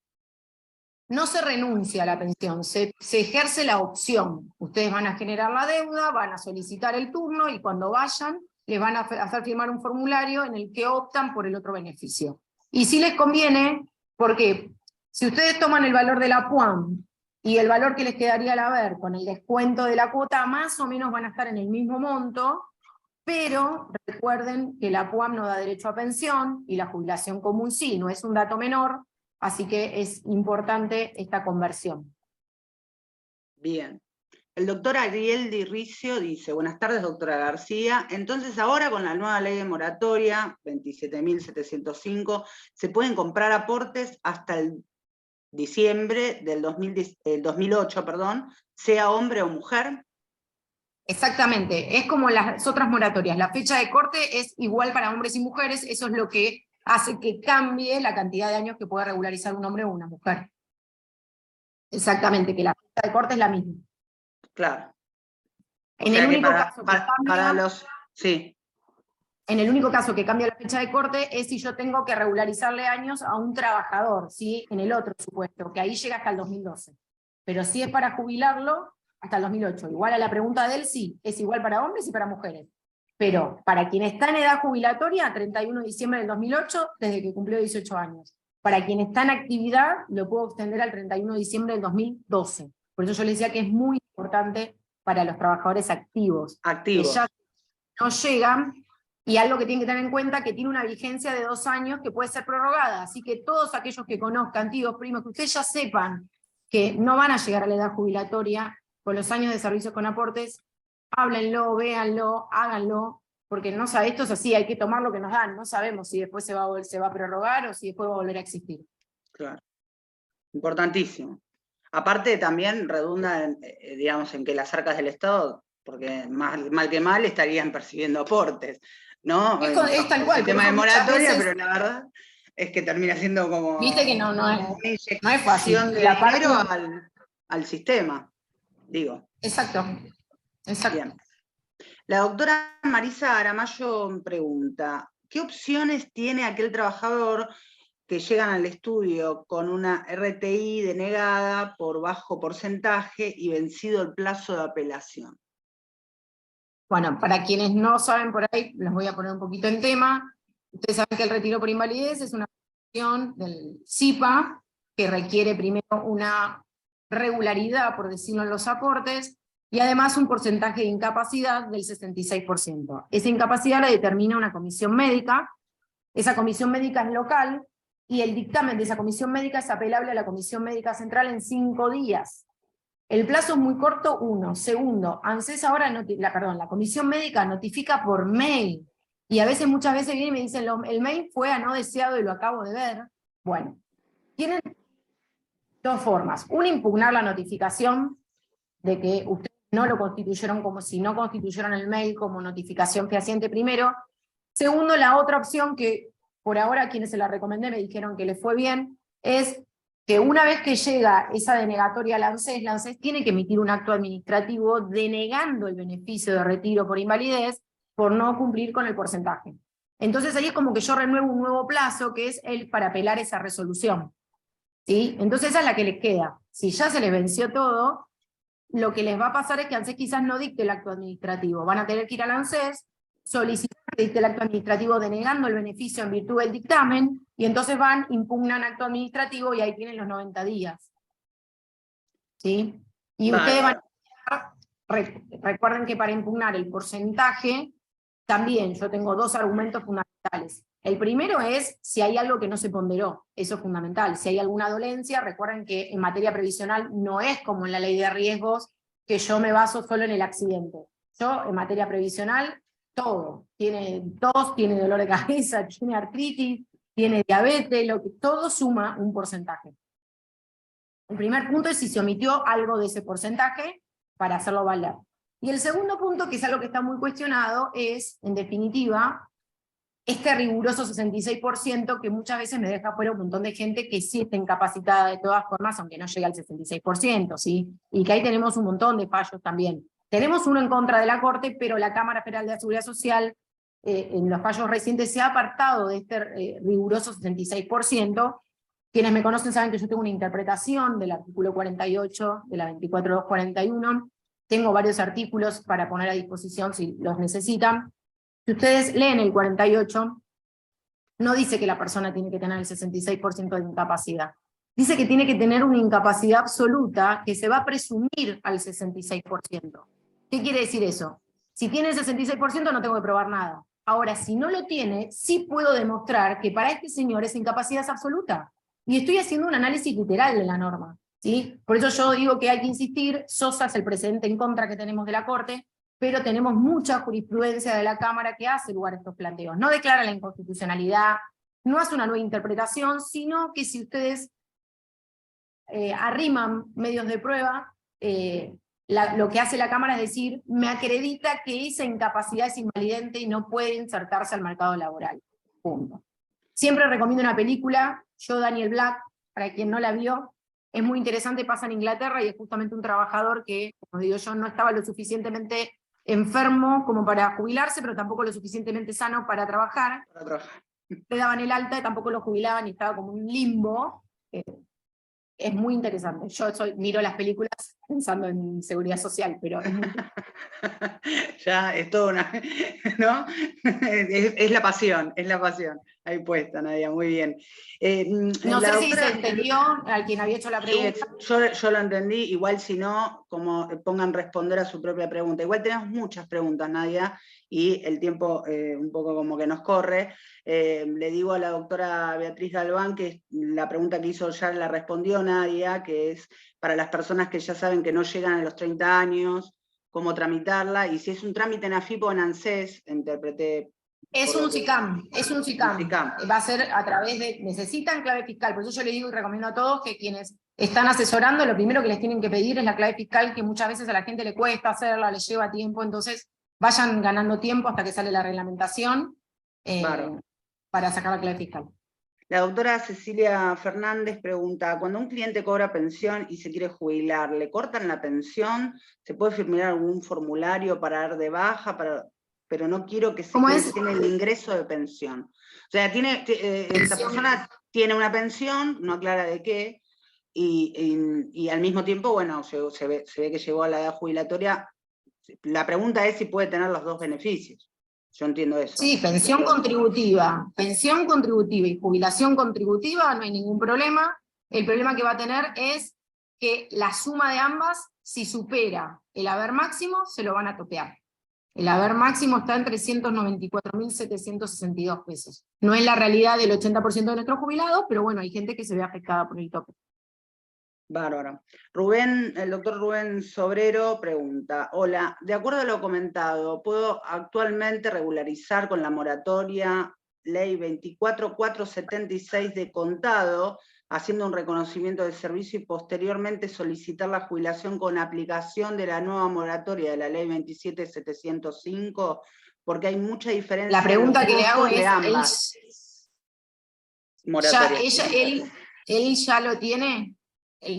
No se renuncia a la pensión, se ejerce la opción. Ustedes van a generar la deuda, van a solicitar el turno y cuando vayan les van a hacer firmar un formulario en el que optan por el otro beneficio. Y si les conviene, porque si ustedes toman el valor de la POAM y el valor que les quedaría al haber con el descuento de la cuota, más o menos van a estar en el mismo monto, pero recuerden que la POAM no da derecho a pensión y la jubilación común sí, no es un dato menor, así que es importante esta conversión. Bien. El doctor Ariel Di Riccio dice, buenas tardes, doctora García. Entonces ahora con la nueva ley de moratoria, 27.705, se pueden comprar aportes hasta el diciembre del 2008, sea hombre o mujer. Exactamente, es como las otras moratorias. La fecha de corte es igual para hombres y mujeres, eso es lo que hace que cambie la cantidad de años que puede regularizar un hombre o una mujer. Exactamente, que la fecha de corte es la misma. Claro. En el único caso que cambia, sí. En el único caso que cambia la fecha de corte es si yo tengo que regularizarle años a un trabajador, ¿sí? En el otro supuesto, que ahí llega hasta el 2012. Pero si es para jubilarlo, hasta el 2008. Igual a la pregunta de él, sí, es igual para hombres y para mujeres. Pero para quien está en edad jubilatoria, 31 de diciembre del 2008, desde que cumplió 18 años. Para quien está en actividad, lo puedo extender al 31 de diciembre del 2012. Por eso yo le decía que es muy importante para los trabajadores activos. Que ya no llegan. Y algo que tienen que tener en cuenta, que tiene una vigencia de 2 años que puede ser prorrogada. Así que todos aquellos que conozcan, tíos, primos, que ustedes ya sepan que no van a llegar a la edad jubilatoria con los años de servicios con aportes, háblenlo, véanlo, háganlo, porque no sabe, esto es así, hay que tomar lo que nos dan, no sabemos si después se va a prorrogar o si después va a volver a existir. Claro. Importantísimo. Aparte también redunda en que las arcas del Estado, porque mal que mal estarían percibiendo aportes, ¿no? Es tal cual. El tema de moratoria, pero la verdad es que termina siendo como viste que no es fácil. de dinero al sistema, digo. Exacto. Bien. La doctora Marisa Aramayo pregunta, ¿qué opciones tiene aquel trabajador que llegan al estudio con una RTI denegada por bajo porcentaje y vencido el plazo de apelación? Bueno, para quienes no saben por ahí, les voy a poner un poquito en tema. Ustedes saben que el retiro por invalidez es una opción del CIPA que requiere primero una regularidad, por decirlo en los aportes, y además un porcentaje de incapacidad del 66%. Esa incapacidad la determina una comisión médica, esa comisión médica es local, y el dictamen de esa comisión médica es apelable a la Comisión Médica Central en 5 días. El plazo es muy corto, uno. Segundo, ANSES ahora, la comisión médica notifica por mail, y muchas veces vienen y me dicen, el mail fue a no deseado y lo acabo de ver. Bueno, tienen 2 formas. Una, impugnar la notificación de que ustedes no lo constituyeron como si no constituyeron el mail como notificación fehaciente primero. Segundo, la otra opción que por ahora a quienes se la recomendé me dijeron que les fue bien, es que una vez que llega esa denegatoria a la ANSES tiene que emitir un acto administrativo denegando el beneficio de retiro por invalidez por no cumplir con el porcentaje. Entonces ahí es como que yo renuevo un nuevo plazo que es el para apelar esa resolución. ¿Sí? Entonces esa es la que les queda. Si ya se les venció todo, lo que les va a pasar es que ANSES quizás no dicte el acto administrativo. Van a tener que ir al ANSES, solicitar que dicte el acto administrativo denegando el beneficio en virtud del dictamen, y entonces van, impugnan acto administrativo y ahí tienen los 90 días. ¿Sí? Y ustedes van a... Recuerden que para impugnar el porcentaje, también yo tengo 2 argumentos fundamentales. El primero es si hay algo que no se ponderó, eso es fundamental. Si hay alguna dolencia, recuerden que en materia previsional no es como en la ley de riesgos, que yo me baso solo en el accidente. Yo en materia previsional, todo. Tiene tos, tiene dolor de cabeza, tiene artritis, tiene diabetes, todo suma un porcentaje. El primer punto es si se omitió algo de ese porcentaje para hacerlo valer. Y el segundo punto, que es algo que está muy cuestionado, es, en definitiva, este riguroso 66% que muchas veces me deja fuera un montón de gente que sí está incapacitada de todas formas, aunque no llegue al 66%, ¿sí? Y que ahí tenemos un montón de fallos también. Tenemos uno en contra de la Corte, pero la Cámara Federal de la Seguridad Social, en los fallos recientes, se ha apartado de este riguroso 66%. Quienes me conocen saben que yo tengo una interpretación del artículo 48 de la 24241. Tengo varios artículos para poner a disposición si los necesitan. Si ustedes leen el 48, no dice que la persona tiene que tener el 66% de incapacidad. Dice que tiene que tener una incapacidad absoluta que se va a presumir al 66%. ¿Qué quiere decir eso? Si tiene el 66% no tengo que probar nada. Ahora, si no lo tiene, sí puedo demostrar que para este señor esa incapacidad es absoluta. Y estoy haciendo un análisis literal de la norma, ¿sí? Por eso yo digo que hay que insistir. Sosa es el precedente en contra que tenemos de la Corte, pero tenemos mucha jurisprudencia de la Cámara que hace lugar a estos planteos. No declara la inconstitucionalidad, no hace una nueva interpretación, sino que si ustedes arriman medios de prueba, lo que hace la Cámara es decir, me acredita que esa incapacidad es invalidante y no puede insertarse al mercado laboral. Punto. Siempre recomiendo una película, Yo, Daniel Black, para quien no la vio, es muy interesante, pasa en Inglaterra y es justamente un trabajador que, como digo yo, no estaba lo suficientemente enfermo como para jubilarse, pero tampoco lo suficientemente sano para trabajar. Le daban el alta y tampoco lo jubilaban y estaba como un limbo. Es muy interesante. Yo miro las películas pensando en seguridad social, pero es muy... Ya, es todo una... ¿no? Es la pasión, ahí puesta, Nadia, muy bien. No sé si se entendió a quien había hecho la pregunta. Sí, yo lo entendí, igual si no, como pongan responder a su propia pregunta. Igual tenemos muchas preguntas, Nadia, y el tiempo un poco como que nos corre. Le digo a la doctora Beatriz Galván que la pregunta que hizo ya la respondió Nadia, que es para las personas que ya saben que no llegan a los 30 años, cómo tramitarla, y si es un trámite en AFIP o en ANSES, interpreté... Es un SICAM. Va a ser a través de... Necesitan clave fiscal, por eso yo le digo y recomiendo a todos que quienes están asesorando, lo primero que les tienen que pedir es la clave fiscal, que muchas veces a la gente le cuesta hacerla, les lleva tiempo, entonces vayan ganando tiempo hasta que sale la reglamentación para sacar la clave fiscal. La doctora Cecilia Fernández pregunta, cuando un cliente cobra pensión y se quiere jubilar, ¿le cortan la pensión? ¿Se puede firmar algún formulario para dar de baja? Pero no quiero que se quede sin el ingreso de pensión. O sea, esta persona tiene una pensión, no aclara de qué, y al mismo tiempo, bueno, se ve que llegó a la edad jubilatoria. La pregunta es si puede tener los dos beneficios. Yo entiendo eso. Sí, pensión contributiva y jubilación contributiva, no hay ningún problema. El problema que va a tener es que la suma de ambas, si supera el haber máximo, se lo van a topear. El haber máximo está en 394.762 pesos. No es la realidad del 80% de nuestros jubilados, pero bueno, hay gente que se ve afectada por el tope. Bárbaro. El doctor Rubén Sobrero pregunta, hola, de acuerdo a lo comentado, ¿puedo actualmente regularizar con la moratoria ley 24476 de contado, haciendo un reconocimiento del servicio y posteriormente solicitar la jubilación con aplicación de la nueva moratoria de la ley 27705? Porque hay mucha diferencia. La pregunta que le hago es, ¿él ya lo tiene?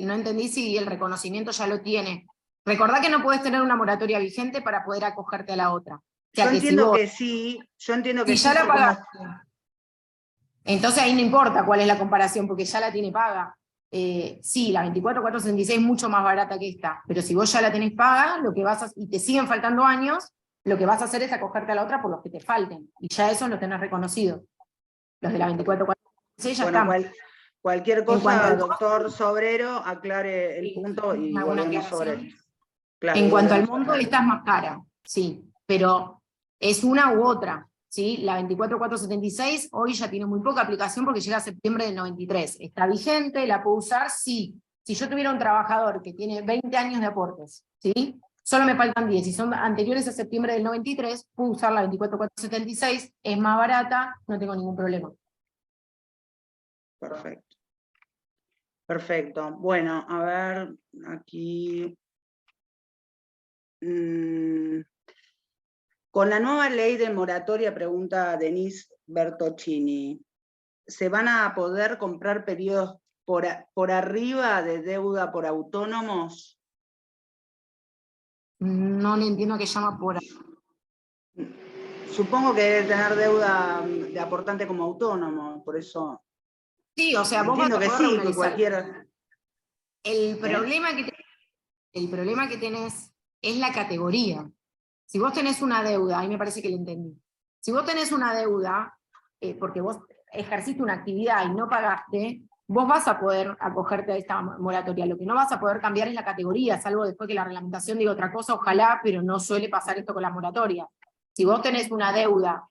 No entendí si el reconocimiento ya lo tiene. Recordá que no puedes tener una moratoria vigente para poder acogerte a la otra. O sea, yo entiendo que sí, si ya la pagaste. Entonces ahí no importa cuál es la comparación, porque ya la tiene paga. Sí, la 24466 es mucho más barata que esta, pero si vos ya la tenés paga, y te siguen faltando años, lo que vas a hacer es acogerte a la otra por los que te falten, y ya esos los tenés reconocidos. Los de la 24466 ya están. Cualquier cosa, doctor Sobrero, aclare el punto y volvemos sobre esto. Claro, en cuanto al monto, esta es más cara, sí, pero es una u otra. ¿Sí? La 24476 hoy ya tiene muy poca aplicación porque llega a septiembre del 93. ¿Está vigente? ¿La puedo usar? Sí. Si yo tuviera un trabajador que tiene 20 años de aportes, ¿sí? Solo me faltan 10, y son anteriores a septiembre del 93, puedo usar la 24476, es más barata, no tengo ningún problema. Perfecto. Perfecto. Bueno, a ver, aquí... Con la nueva ley de moratoria, pregunta Denise Bertocchini, ¿se van a poder comprar periodos por arriba de deuda por autónomos? No le entiendo qué llama por ahí. Supongo que debe tener deuda de aportante como autónomo, por eso... Sí, o sea, vos vas Entiendo a que poder sí, que regularizar. cualquier... El problema que tenés es la categoría. Si vos tenés una deuda, ahí me parece que lo entendí. Si vos tenés una deuda, porque vos ejerciste una actividad y no pagaste, vos vas a poder acogerte a esta moratoria. Lo que no vas a poder cambiar es la categoría, salvo después que la reglamentación diga otra cosa, ojalá, pero no suele pasar esto con las moratorias. Si vos tenés una deuda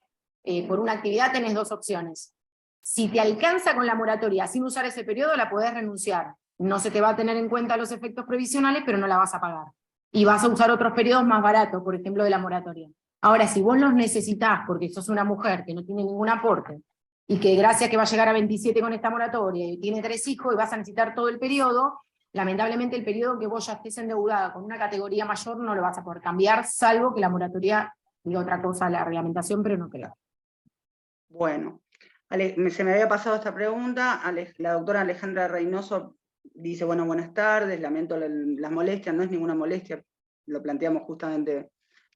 por una actividad, tenés dos opciones. Si te alcanza con la moratoria sin usar ese periodo, la podés renunciar. No se te va a tener en cuenta los efectos previsionales, pero no la vas a pagar. Y vas a usar otros periodos más baratos, por ejemplo, de la moratoria. Ahora, si vos los necesitás porque sos una mujer que no tiene ningún aporte, y que gracias que va a llegar a 27 con esta moratoria, y tiene 3 hijos y vas a necesitar todo el periodo, lamentablemente el periodo que vos ya estés endeudada con una categoría mayor no lo vas a poder cambiar, salvo que la moratoria diga otra cosa, la reglamentación, pero no creo. Bueno, se me había pasado esta pregunta, la doctora Alejandra Reynoso dice, bueno, buenas tardes, lamento las molestias, no es ninguna molestia, lo planteamos justamente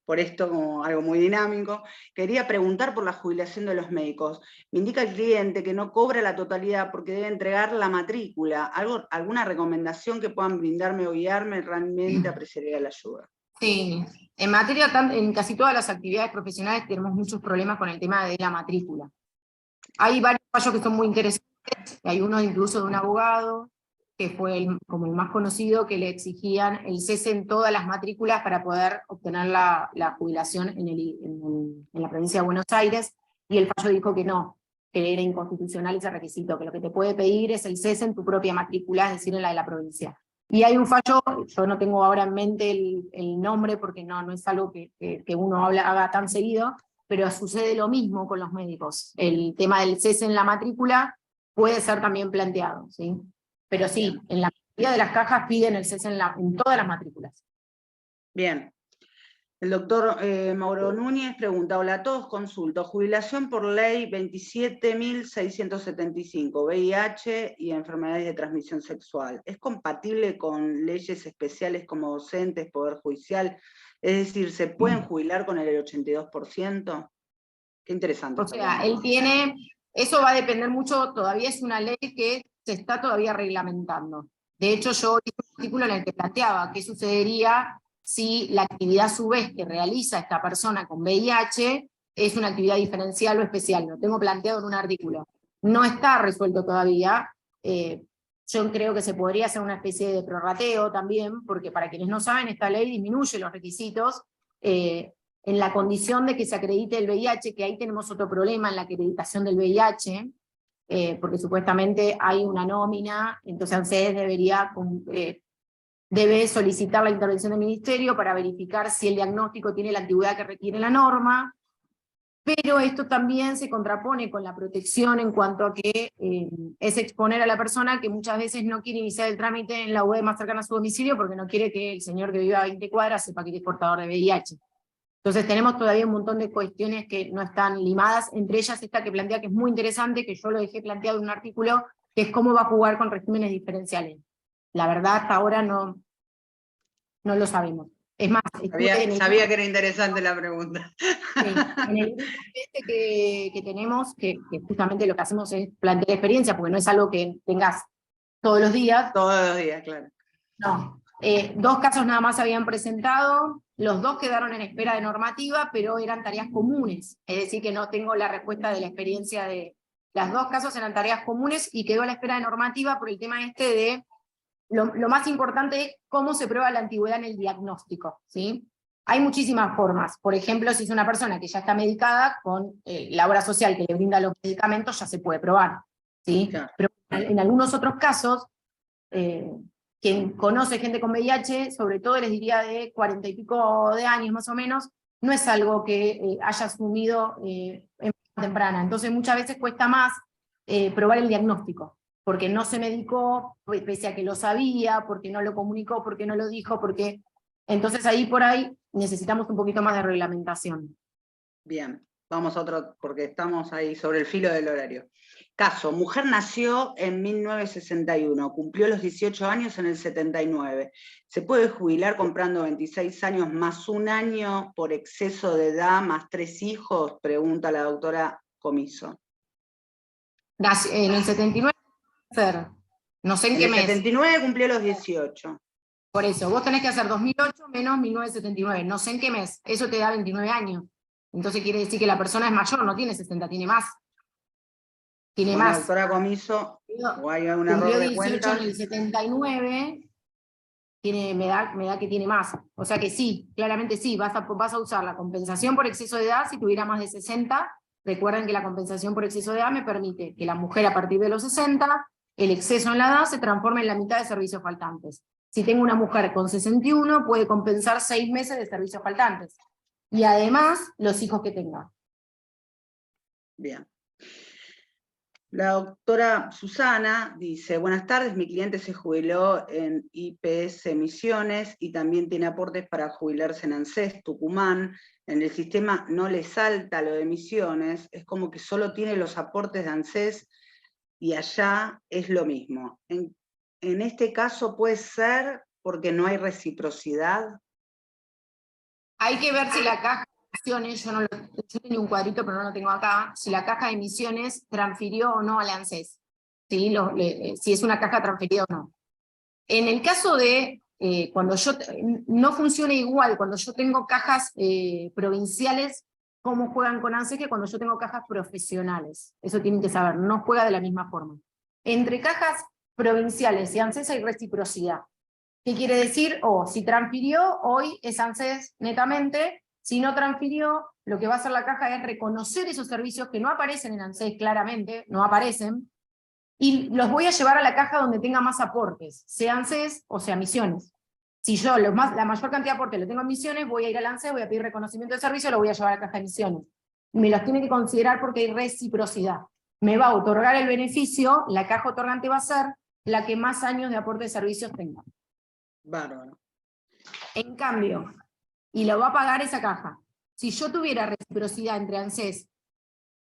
por esto como algo muy dinámico. Quería preguntar por la jubilación de los médicos. Me indica el cliente que no cobra la totalidad porque debe entregar la matrícula. ¿Alguna recomendación que puedan brindarme o guiarme? Realmente apreciaría la ayuda. Sí, en materia, en casi todas las actividades profesionales tenemos muchos problemas con el tema de la matrícula. Hay varios fallos que son muy interesantes, hay uno incluso de un abogado, que fue como el más conocido, que le exigían el cese en todas las matrículas para poder obtener la jubilación en la provincia de Buenos Aires, y el fallo dijo que no, que era inconstitucional ese requisito, que lo que te puede pedir es el cese en tu propia matrícula, es decir, en la de la provincia. Y hay un fallo, yo no tengo ahora en mente el nombre porque no es algo que uno haga tan seguido, pero sucede lo mismo con los médicos. El tema del cese en la matrícula puede ser también planteado, ¿sí? Pero sí, bien, en la mayoría de las cajas piden el cese en todas las matrículas. Bien. El doctor Mauro Núñez pregunta, hola a todos, consulto, jubilación por ley 27.675, VIH y enfermedades de transmisión sexual. ¿Es compatible con leyes especiales como docentes, poder judicial? Es decir, ¿se pueden jubilar con el 82%? Qué interesante. O sea, eso va a depender mucho, todavía es una ley que se está todavía reglamentando. De hecho, yo hice un artículo en el que planteaba qué sucedería si la actividad a su vez que realiza esta persona con VIH es una actividad diferencial o especial. Lo tengo planteado en un artículo. No está resuelto todavía. Yo creo que se podría hacer una especie de prorrateo también, porque para quienes no saben, esta ley disminuye los requisitos en la condición de que se acredite el VIH, que ahí tenemos otro problema en la acreditación del VIH, porque supuestamente hay una nómina, entonces ANSES debe solicitar la intervención del ministerio para verificar si el diagnóstico tiene la antigüedad que requiere la norma, pero esto también se contrapone con la protección en cuanto a que es exponer a la persona que muchas veces no quiere iniciar el trámite en la UBE más cercana a su domicilio porque no quiere que el señor que vive a 20 cuadras sepa que es portador de VIH. Entonces tenemos todavía un montón de cuestiones que no están limadas, entre ellas esta que plantea que es muy interesante, que yo lo dejé planteado en un artículo, que es cómo va a jugar con regímenes diferenciales. La verdad hasta ahora no lo sabemos. Es más, sabía que era interesante la pregunta. Sí, en el grupo que tenemos, que justamente lo que hacemos es plantear experiencia, porque no es algo que tengas todos los días. Todos los días, claro. No, 2 casos nada más se habían presentado, los 2 quedaron en espera de normativa, pero eran tareas comunes, es decir que no tengo la respuesta de la experiencia de... Las 2 casos eran tareas comunes y quedó a la espera de normativa por el tema de... Lo más importante es cómo se prueba la antigüedad en el diagnóstico, ¿sí? Hay muchísimas formas, por ejemplo, si es una persona que ya está medicada, con la obra social que le brinda los medicamentos ya se puede probar, ¿sí? Claro. Pero en algunos otros casos... quien conoce gente con VIH, sobre todo les diría de 40 y pico de años más o menos, no es algo que haya asumido en temprana. Entonces muchas veces cuesta más probar el diagnóstico, porque no se medicó, pese a que lo sabía, porque no lo comunicó, porque no lo dijo, porque... Entonces ahí por ahí necesitamos un poquito más de reglamentación. Bien, vamos a otro, porque estamos ahí sobre el filo del horario. Caso, mujer nació en 1961, cumplió los 18 años en el 79. ¿Se puede jubilar comprando 26 años más un año por exceso de edad más 3 hijos? Pregunta la doctora Comiso. En el 79, no sé en qué mes. En el 79 cumplió los 18. Por eso, vos tenés que hacer 2008 menos 1979, no sé en qué mes, eso te da 29 años. Entonces quiere decir que la persona es mayor, no tiene 60, tiene más. Tiene más. Doctora Comiso, o hay un error de cuentas. En el 79, me da que tiene más. O sea que sí, claramente sí, vas a usar la compensación por exceso de edad si tuviera más de 60. Recuerden que la compensación por exceso de edad me permite que la mujer a partir de los 60, el exceso en la edad se transforme en la mitad de servicios faltantes. Si tengo una mujer con 61, puede compensar 6 meses de servicios faltantes. Y además, los hijos que tenga. Bien. La doctora Susana dice, buenas tardes, mi cliente se jubiló en IPS Misiones y también tiene aportes para jubilarse en ANSES, Tucumán. En el sistema no le salta lo de Misiones, es como que solo tiene los aportes de ANSES y allá es lo mismo. En este caso puede ser porque no hay reciprocidad. Hay que ver si la caja de emisiones, yo tenía un cuadrito pero no lo tengo acá, si la caja de emisiones transfirió o no al ANSES, ¿sí? Si es una caja transferida o no. En el caso de cuando yo no funciona igual, cuando yo tengo cajas provinciales, cómo juegan con ANSES que cuando yo tengo cajas profesionales. Eso tienen que saber, no juega de la misma forma. Entre cajas provinciales y ANSES hay reciprocidad. ¿Qué quiere decir? Si transfirió, hoy es ANSES netamente. Si no transfirió, lo que va a hacer la caja es reconocer esos servicios que no aparecen en ANSES claramente, no aparecen, y los voy a llevar a la caja donde tenga más aportes, sea ANSES o sea Misiones. Si yo la mayor cantidad de aportes lo tengo en Misiones, voy a ir al ANSES, voy a pedir reconocimiento de servicio, lo voy a llevar a la caja de Misiones. Me los tiene que considerar porque hay reciprocidad. Me va a otorgar el beneficio, la caja otorgante va a ser la que más años de aporte de servicios tenga. Bárbaro. En cambio, y lo va a pagar esa caja. Si yo tuviera reciprocidad entre ANSES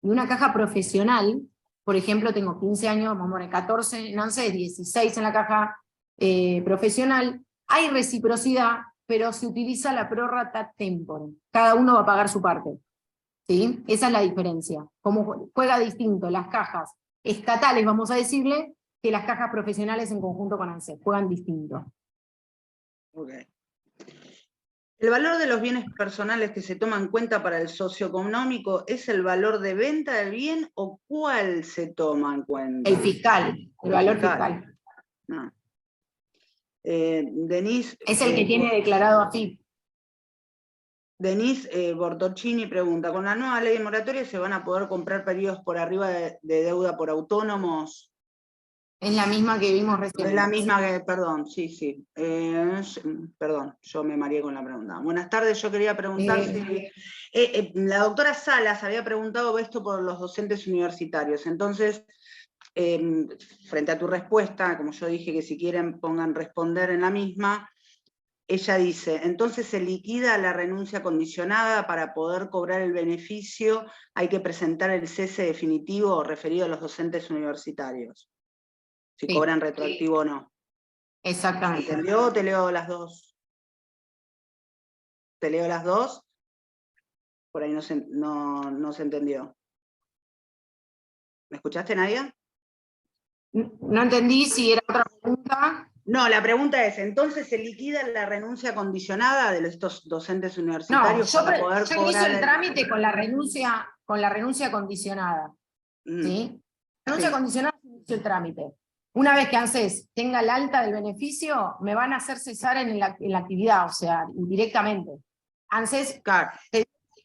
y una caja profesional, por ejemplo, tengo 15 años, vamos a poner 14 en ANSES, 16 en la caja profesional, hay reciprocidad, pero se utiliza la prorata tempore. Cada uno va a pagar su parte. ¿Sí? Esa es la diferencia. Como juega distinto las cajas estatales, vamos a decirle, que las cajas profesionales en conjunto con ANSES. Juegan distinto. Okay. ¿El valor de los bienes personales que se toma en cuenta para el socioeconómico es el valor de venta del bien o cuál se toma en cuenta? El fiscal, el valor fiscal. No. Denise... Es el que tiene declarado AFIP. Denise Bortocini pregunta, ¿con la nueva ley de moratoria se van a poder comprar periodos por arriba de deuda por autónomos? Es la misma que vimos recién. Es la misma que, perdón, sí. Perdón, yo me mareé con la pregunta. Buenas tardes, yo quería preguntar si... la doctora Salas había preguntado esto por los docentes universitarios, entonces, frente a tu respuesta, como yo dije que si quieren pongan responder en la misma, ella dice, entonces se liquida la renuncia condicionada para poder cobrar el beneficio, hay que presentar el cese definitivo referido a los docentes universitarios. Si sí, cobran retroactivo o no. Exactamente. ¿Entendió o te leo las dos? ¿Te leo las dos? Por ahí no se entendió. ¿Me escuchaste, Nadia? No entendí si era otra pregunta. No, la pregunta es, ¿entonces se liquida la renuncia condicionada de estos docentes universitarios para poder cobrar? Yo hice el trámite con la renuncia condicionada. ¿Sí? La renuncia condicionada hizo el trámite. Una vez que ANSES tenga el alta del beneficio, me van a hacer cesar en la actividad, o sea, indirectamente. ANSES, claro,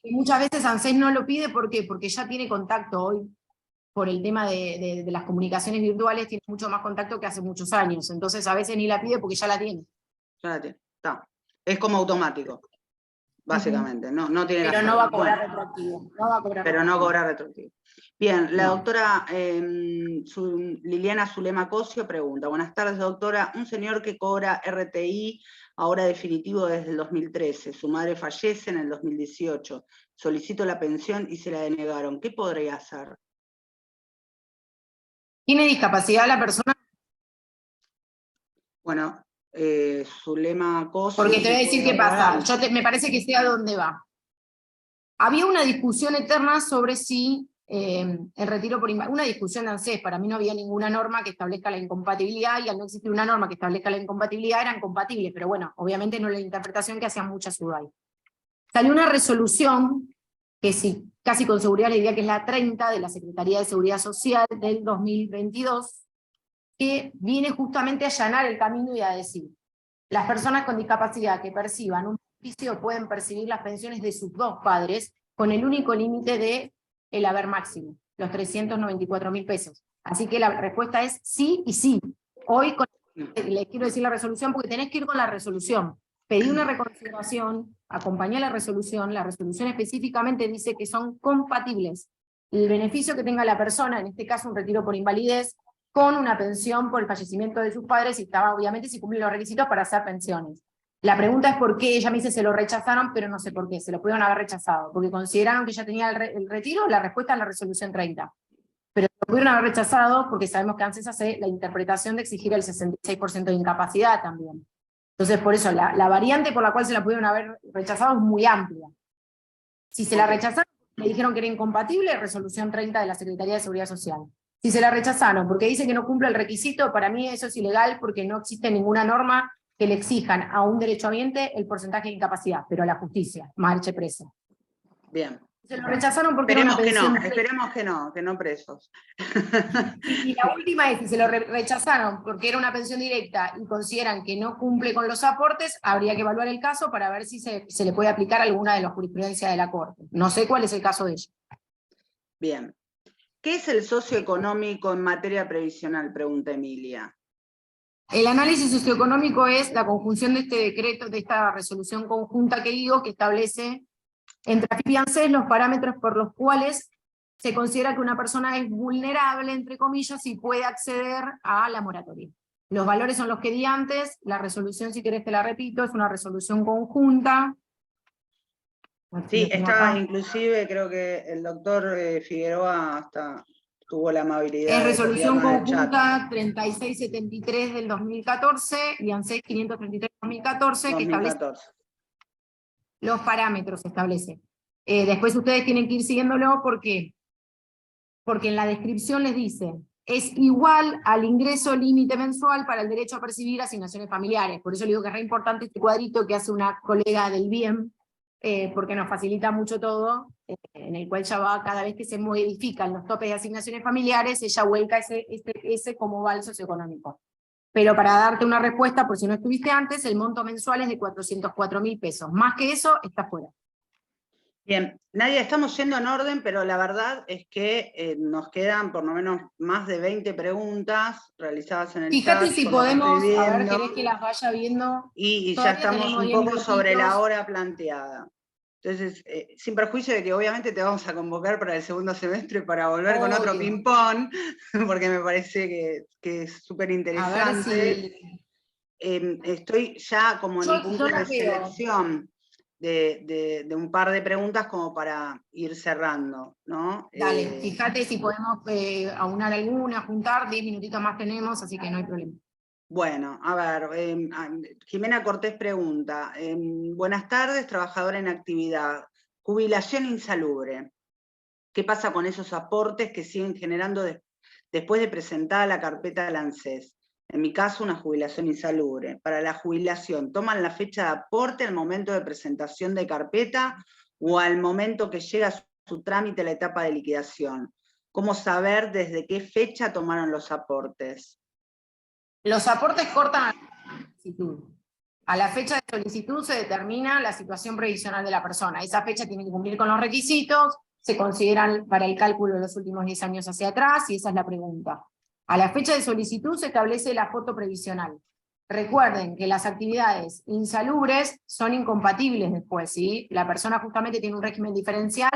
muchas veces ANSES no lo pide, ¿por qué? Porque ya tiene contacto hoy, por el tema de las comunicaciones virtuales, tiene mucho más contacto que hace muchos años, entonces a veces ni la pide porque ya la tiene. Ya la tiene, está. Es como automático. básicamente. No tiene pero las no va a formas. cobrar Bueno, retroactivo. No va a cobrar pero no cobrar retroactivo. Bien, la No. doctora Liliana Zulema Cosio pregunta, buenas tardes doctora, un señor que cobra RTI ahora definitivo desde el 2013, su madre fallece en el 2018, solicito la pensión y se la denegaron, ¿qué podría hacer? ¿Tiene discapacidad la persona? Bueno, Zulema Cosio... Porque te voy a decir qué pasa, me parece que sé a dónde va. Había una discusión eterna sobre si el retiro por invalidez, una discusión de ANSES, para mí no había ninguna norma que establezca la incompatibilidad, y al no existir una norma que establezca la incompatibilidad eran compatibles, pero bueno, obviamente no la interpretación que hacían muchas dudas. Salió una resolución, que sí, casi con seguridad le diría que es la 30 de la Secretaría de Seguridad Social del 2022, que viene justamente a allanar el camino y a decir, las personas con discapacidad que perciban un beneficio pueden percibir las pensiones de sus dos padres con el único límite de el haber máximo, los 394.000 pesos. Así que la respuesta es sí y sí. Hoy les quiero decir la resolución porque tenés que ir con la resolución. Pedí una reconsideración, acompañé la resolución específicamente dice que son compatibles el beneficio que tenga la persona, en este caso un retiro por invalidez, con una pensión por el fallecimiento de sus padres, y estaba obviamente si cumplen los requisitos para hacer pensiones. La pregunta es por qué, ella me dice se lo rechazaron, pero no sé por qué, se lo pudieron haber rechazado, porque consideraron que ya tenía el retiro, la respuesta es la resolución 30. Pero lo pudieron haber rechazado porque sabemos que ANSES hace la interpretación de exigir el 66% de incapacidad también. Entonces por eso la variante por la cual se la pudieron haber rechazado es muy amplia. Si se la rechazaron, le dijeron que era incompatible, resolución 30 de la Secretaría de Seguridad Social. Si se la rechazaron porque dice que no cumple el requisito, para mí eso es ilegal porque no existe ninguna norma que le exijan a un derechohabiente el porcentaje de incapacidad, pero a la justicia, marche preso. Bien. Se lo rechazaron porque era una pensión. Esperemos que no presos. Y la última es, si se lo rechazaron porque era una pensión directa y consideran que no cumple con los aportes, habría que evaluar el caso para ver si se le puede aplicar alguna de las jurisprudencias de la Corte. No sé cuál es el caso de ellos. Bien. ¿Qué es el socioeconómico en materia previsional? Pregunta Emilia. El análisis socioeconómico es la conjunción de este decreto, de esta resolución conjunta que digo, que establece entre AFIP y ANSES los parámetros por los cuales se considera que una persona es vulnerable, entre comillas, y puede acceder a la moratoria. Los valores son los que di antes, la resolución, si querés te la repito, es una resolución conjunta. Sí, estaba inclusive, creo que el doctor Figueroa hasta tuvo la amabilidad es de resolución conjunta 3673 del 2014 y ANSES 533 del 2014, que establece los parámetros, establece. Después ustedes tienen que ir siguiéndolo porque en la descripción les dice, es igual al ingreso límite mensual para el derecho a percibir asignaciones familiares. Por eso le digo que es re importante este cuadrito que hace una colega del BIEM, porque nos facilita mucho todo, en el cual ya va, cada vez que se modifican los topes de asignaciones familiares, ella vuelca ese como va al socioeconómico. Pero para darte una respuesta, por si no estuviste antes, el monto mensual es de 404.000 pesos. Más que eso, está fuera. Bien, Nadia, estamos yendo en orden, pero la verdad es que nos quedan por lo menos más de 20 preguntas realizadas en el chat. Fíjate si podemos, a ver, querés que las vaya viendo. Y ya estamos un poco sobre la hora planteada. Entonces, sin perjuicio de que obviamente te vamos a convocar para el segundo semestre para volver con otro ping-pong, porque me parece que es súper interesante. Estoy ya como en un punto de selección de un par de preguntas como para ir cerrando, ¿no? Dale, fíjate si podemos aunar alguna, juntar, 10 minutitos más tenemos, así que no hay problema. Bueno, a ver, Jimena Cortés pregunta, buenas tardes, trabajadora en actividad, jubilación insalubre, ¿qué pasa con esos aportes que siguen generando después de presentada la carpeta del ANSES? En mi caso, una jubilación insalubre. Para la jubilación, ¿toman la fecha de aporte al momento de presentación de carpeta o al momento que llega su trámite a la etapa de liquidación? ¿Cómo saber desde qué fecha tomaron los aportes? Los aportes cortan a la solicitud. A la fecha de solicitud se determina la situación previsional de la persona. Esa fecha tiene que cumplir con los requisitos, se consideran para el cálculo de los últimos 10 años hacia atrás, y esa es la pregunta. A la fecha de solicitud se establece la foto previsional. recuerden que las actividades insalubres son incompatibles después, ¿sí? La persona justamente tiene un régimen diferencial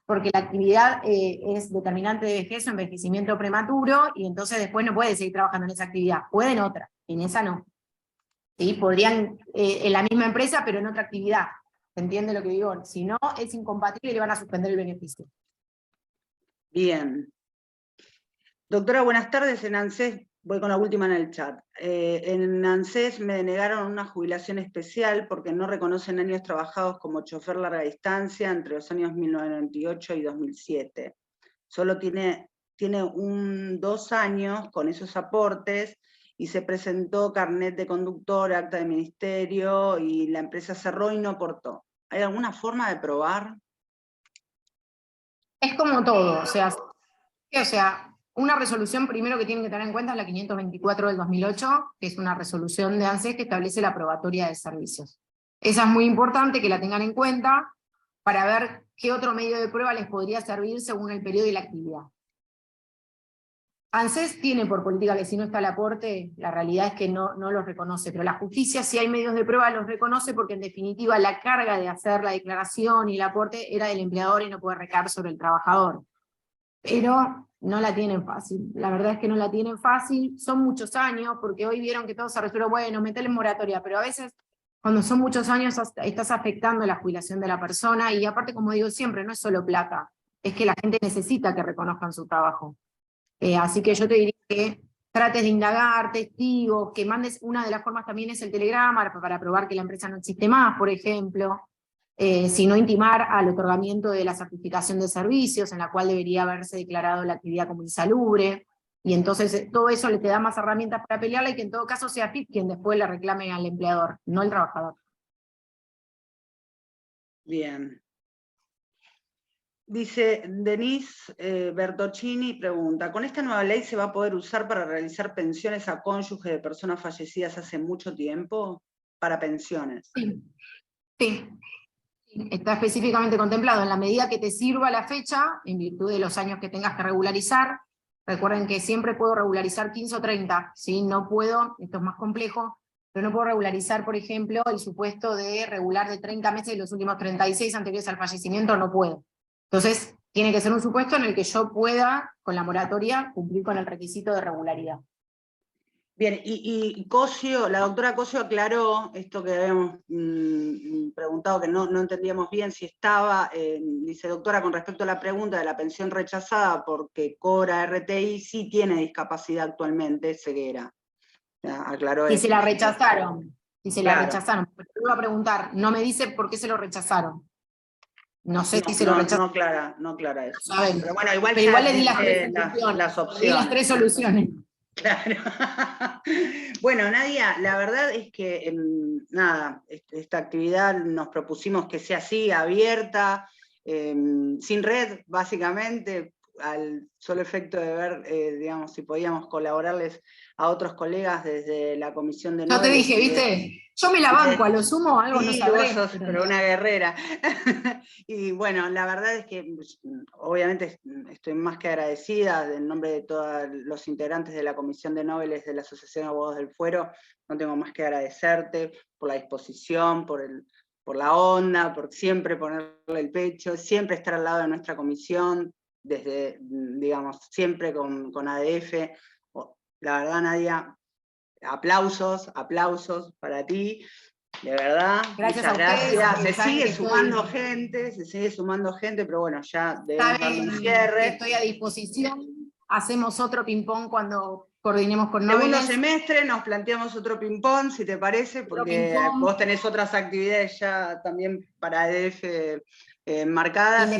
porque la actividad es determinante de vejez o envejecimiento prematuro, y entonces después no puede seguir trabajando en esa actividad. Puede en otra, en esa no. ¿Sí? Podrían en la misma empresa, pero en otra actividad. ¿Se entiende lo que digo? Si no, es incompatible y le van a suspender el beneficio. Bien. Doctora, buenas tardes. En ANSES, voy con la última en el chat. En ANSES me denegaron una jubilación especial porque no reconocen años trabajados como chofer larga distancia entre los años 1998 y 2007. Solo tiene 2 años con esos aportes, y se presentó carnet de conductor, acta de ministerio, y la empresa cerró y no aportó. ¿Hay alguna forma de probar? Es como todo, o sea, una resolución primero que tienen que tener en cuenta es la 524 del 2008, que es una resolución de ANSES que establece la probatoria de servicios. Esa es muy importante que la tengan en cuenta para ver qué otro medio de prueba les podría servir según el periodo y la actividad. ANSES tiene por política que si no está el aporte, la realidad es que no los reconoce, pero la justicia, si hay medios de prueba, los reconoce porque en definitiva la carga de hacer la declaración y el aporte era del empleador y no puede recaer sobre el trabajador. Pero no la tienen fácil, la verdad es que no la tienen fácil, son muchos años, porque hoy vieron que todo se resuelve, bueno, metele en moratoria, pero a veces cuando son muchos años estás afectando la jubilación de la persona, y aparte, como digo siempre, no es solo plata, es que la gente necesita que reconozcan su trabajo. Así que yo te diría que trates de indagar testigos, que mandes, una de las formas también es el telegrama, para probar que la empresa no existe más, por ejemplo, sino intimar al otorgamiento de la certificación de servicios, en la cual debería haberse declarado la actividad como insalubre, y entonces todo eso le te da más herramientas para pelearla, y que en todo caso sea FIP quien después le reclame al empleador, no el trabajador. Bien. Dice Denise Bertocchini, pregunta, ¿con esta nueva ley se va a poder usar para realizar pensiones a cónyuges de personas fallecidas hace mucho tiempo? Para pensiones. Sí, sí. Está específicamente contemplado en la medida que te sirva la fecha, en virtud de los años que tengas que regularizar. Recuerden que siempre puedo regularizar 15 o 30, ¿sí? No puedo, esto es más complejo, pero no puedo regularizar, por ejemplo, el supuesto de regular de 30 meses y los últimos 36 anteriores al fallecimiento, no puedo. Entonces, tiene que ser un supuesto en el que yo pueda, con la moratoria, cumplir con el requisito de regularidad. Bien, y Cosio, la doctora Cosio aclaró esto que habíamos preguntado, que no entendíamos bien si estaba, dice, doctora, con respecto a la pregunta de la pensión rechazada porque cobra RTI, sí tiene discapacidad actualmente, ceguera. Aclaró Y eso. se la rechazaron, y se Claro. la rechazaron. Pero te iba a preguntar, no me dice por qué se lo rechazaron. No sé si se lo No rechazaron. no aclara eso. Saben. Pero bueno, igual Pero ya igual le di las dice tres soluciones. las Le di las opciones. 3 soluciones. Claro. Bueno, Nadia, la verdad es que, nada, esta actividad nos propusimos que sea así, abierta, sin red, básicamente, al solo efecto de ver, digamos, si podíamos colaborarles a otros colegas desde la Comisión de Yo te Nobles. dije, ¿viste? Yo me la banco, a lo sumo algo no Sí, vos sabré. sos pero una guerrera. Y bueno, la verdad es que obviamente estoy más que agradecida en nombre de todos los integrantes de la Comisión de Nobles de la Asociación de Abogados del Fuero. No tengo más que agradecerte por la disposición, por la onda, por siempre ponerle el pecho, siempre estar al lado de nuestra comisión, desde, digamos, siempre con ADF. La verdad, Nadia, aplausos para ti. De verdad, Gracias a muchas ustedes. gracias. Se Saben sigue que sumando gente, pero bueno, ya debemos darle un saben que cierre. estoy a disposición. Hacemos otro ping-pong cuando coordinemos con Segundo Nobles. semestre nos planteamos otro ping-pong, si te parece, porque vos tenés otras actividades ya también para ADF marcadas.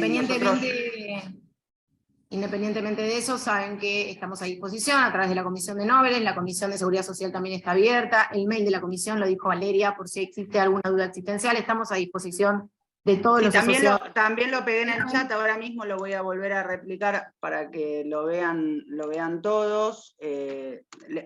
Independientemente de eso, saben que estamos a disposición a través de la Comisión de Nobles. La Comisión de Seguridad Social también está abierta. El mail de la comisión lo dijo Valeria, por si existe alguna duda existencial. Estamos a disposición de todos los asociados. También lo pegué en el chat, ahora mismo lo voy a volver a replicar para que lo vean todos.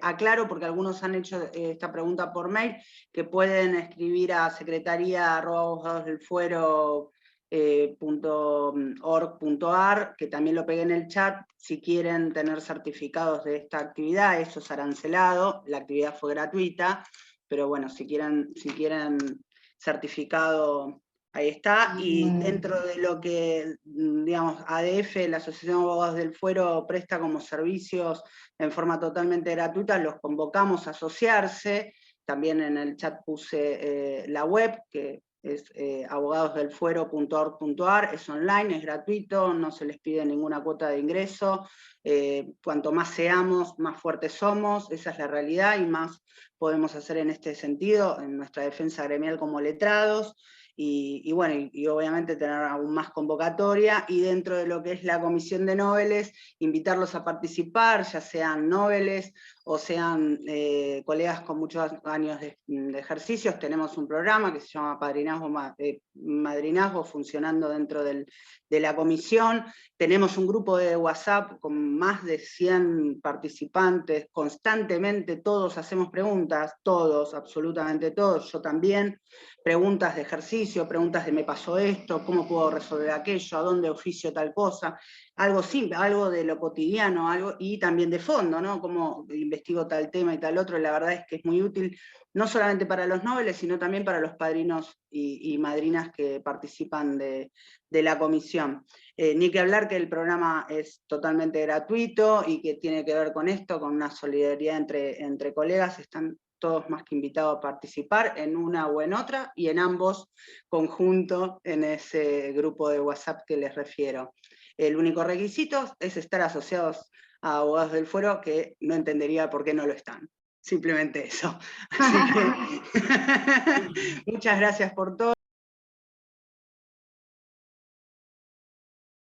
Aclaro, porque algunos han hecho esta pregunta por mail, que pueden escribir a secretaría@abogadosdelfuero.org.ar, que también lo pegué en el chat, si quieren tener certificados de esta actividad. Eso es arancelado, la actividad fue gratuita. pero bueno, si quieren certificado, ahí está. Y dentro de lo que, digamos, ADF, la Asociación de Abogados del Fuero, presta como servicios en forma totalmente gratuita, los convocamos a asociarse. También en el chat puse la web, que es abogadosdelfuero.org.ar, es online, es gratuito, no se les pide ninguna cuota de ingreso. Cuanto más seamos, más fuertes somos, esa es la realidad, y más podemos hacer en este sentido, en nuestra defensa gremial como letrados, y bueno, y obviamente tener aún más convocatoria, y dentro de lo que es la comisión de Noveles, invitarlos a participar, ya sean Noveles o sean colegas con muchos años de ejercicios. Tenemos un programa que se llama Madrinazgo funcionando dentro de la comisión. Tenemos un grupo de WhatsApp con más de 100 participantes, constantemente todos hacemos preguntas, todos, absolutamente todos, yo también, preguntas de ejercicio, preguntas de me pasó esto, cómo puedo resolver aquello, a dónde oficio tal cosa, algo simple, algo de lo cotidiano, algo, y también de fondo, ¿no? Cómo investigo tal tema y tal otro. La verdad es que es muy útil, no solamente para los Noveles, sino también para los padrinos y madrinas que participan de la comisión. Ni que hablar que el programa es totalmente gratuito y que tiene que ver con esto, con una solidaridad entre colegas. Están todos más que invitados a participar en una o en otra, y en ambos conjuntos en ese grupo de WhatsApp que les refiero. El único requisito es estar asociados a Abogados del Fuero, que no entendería por qué no lo están. Simplemente eso. Así que muchas gracias por todo.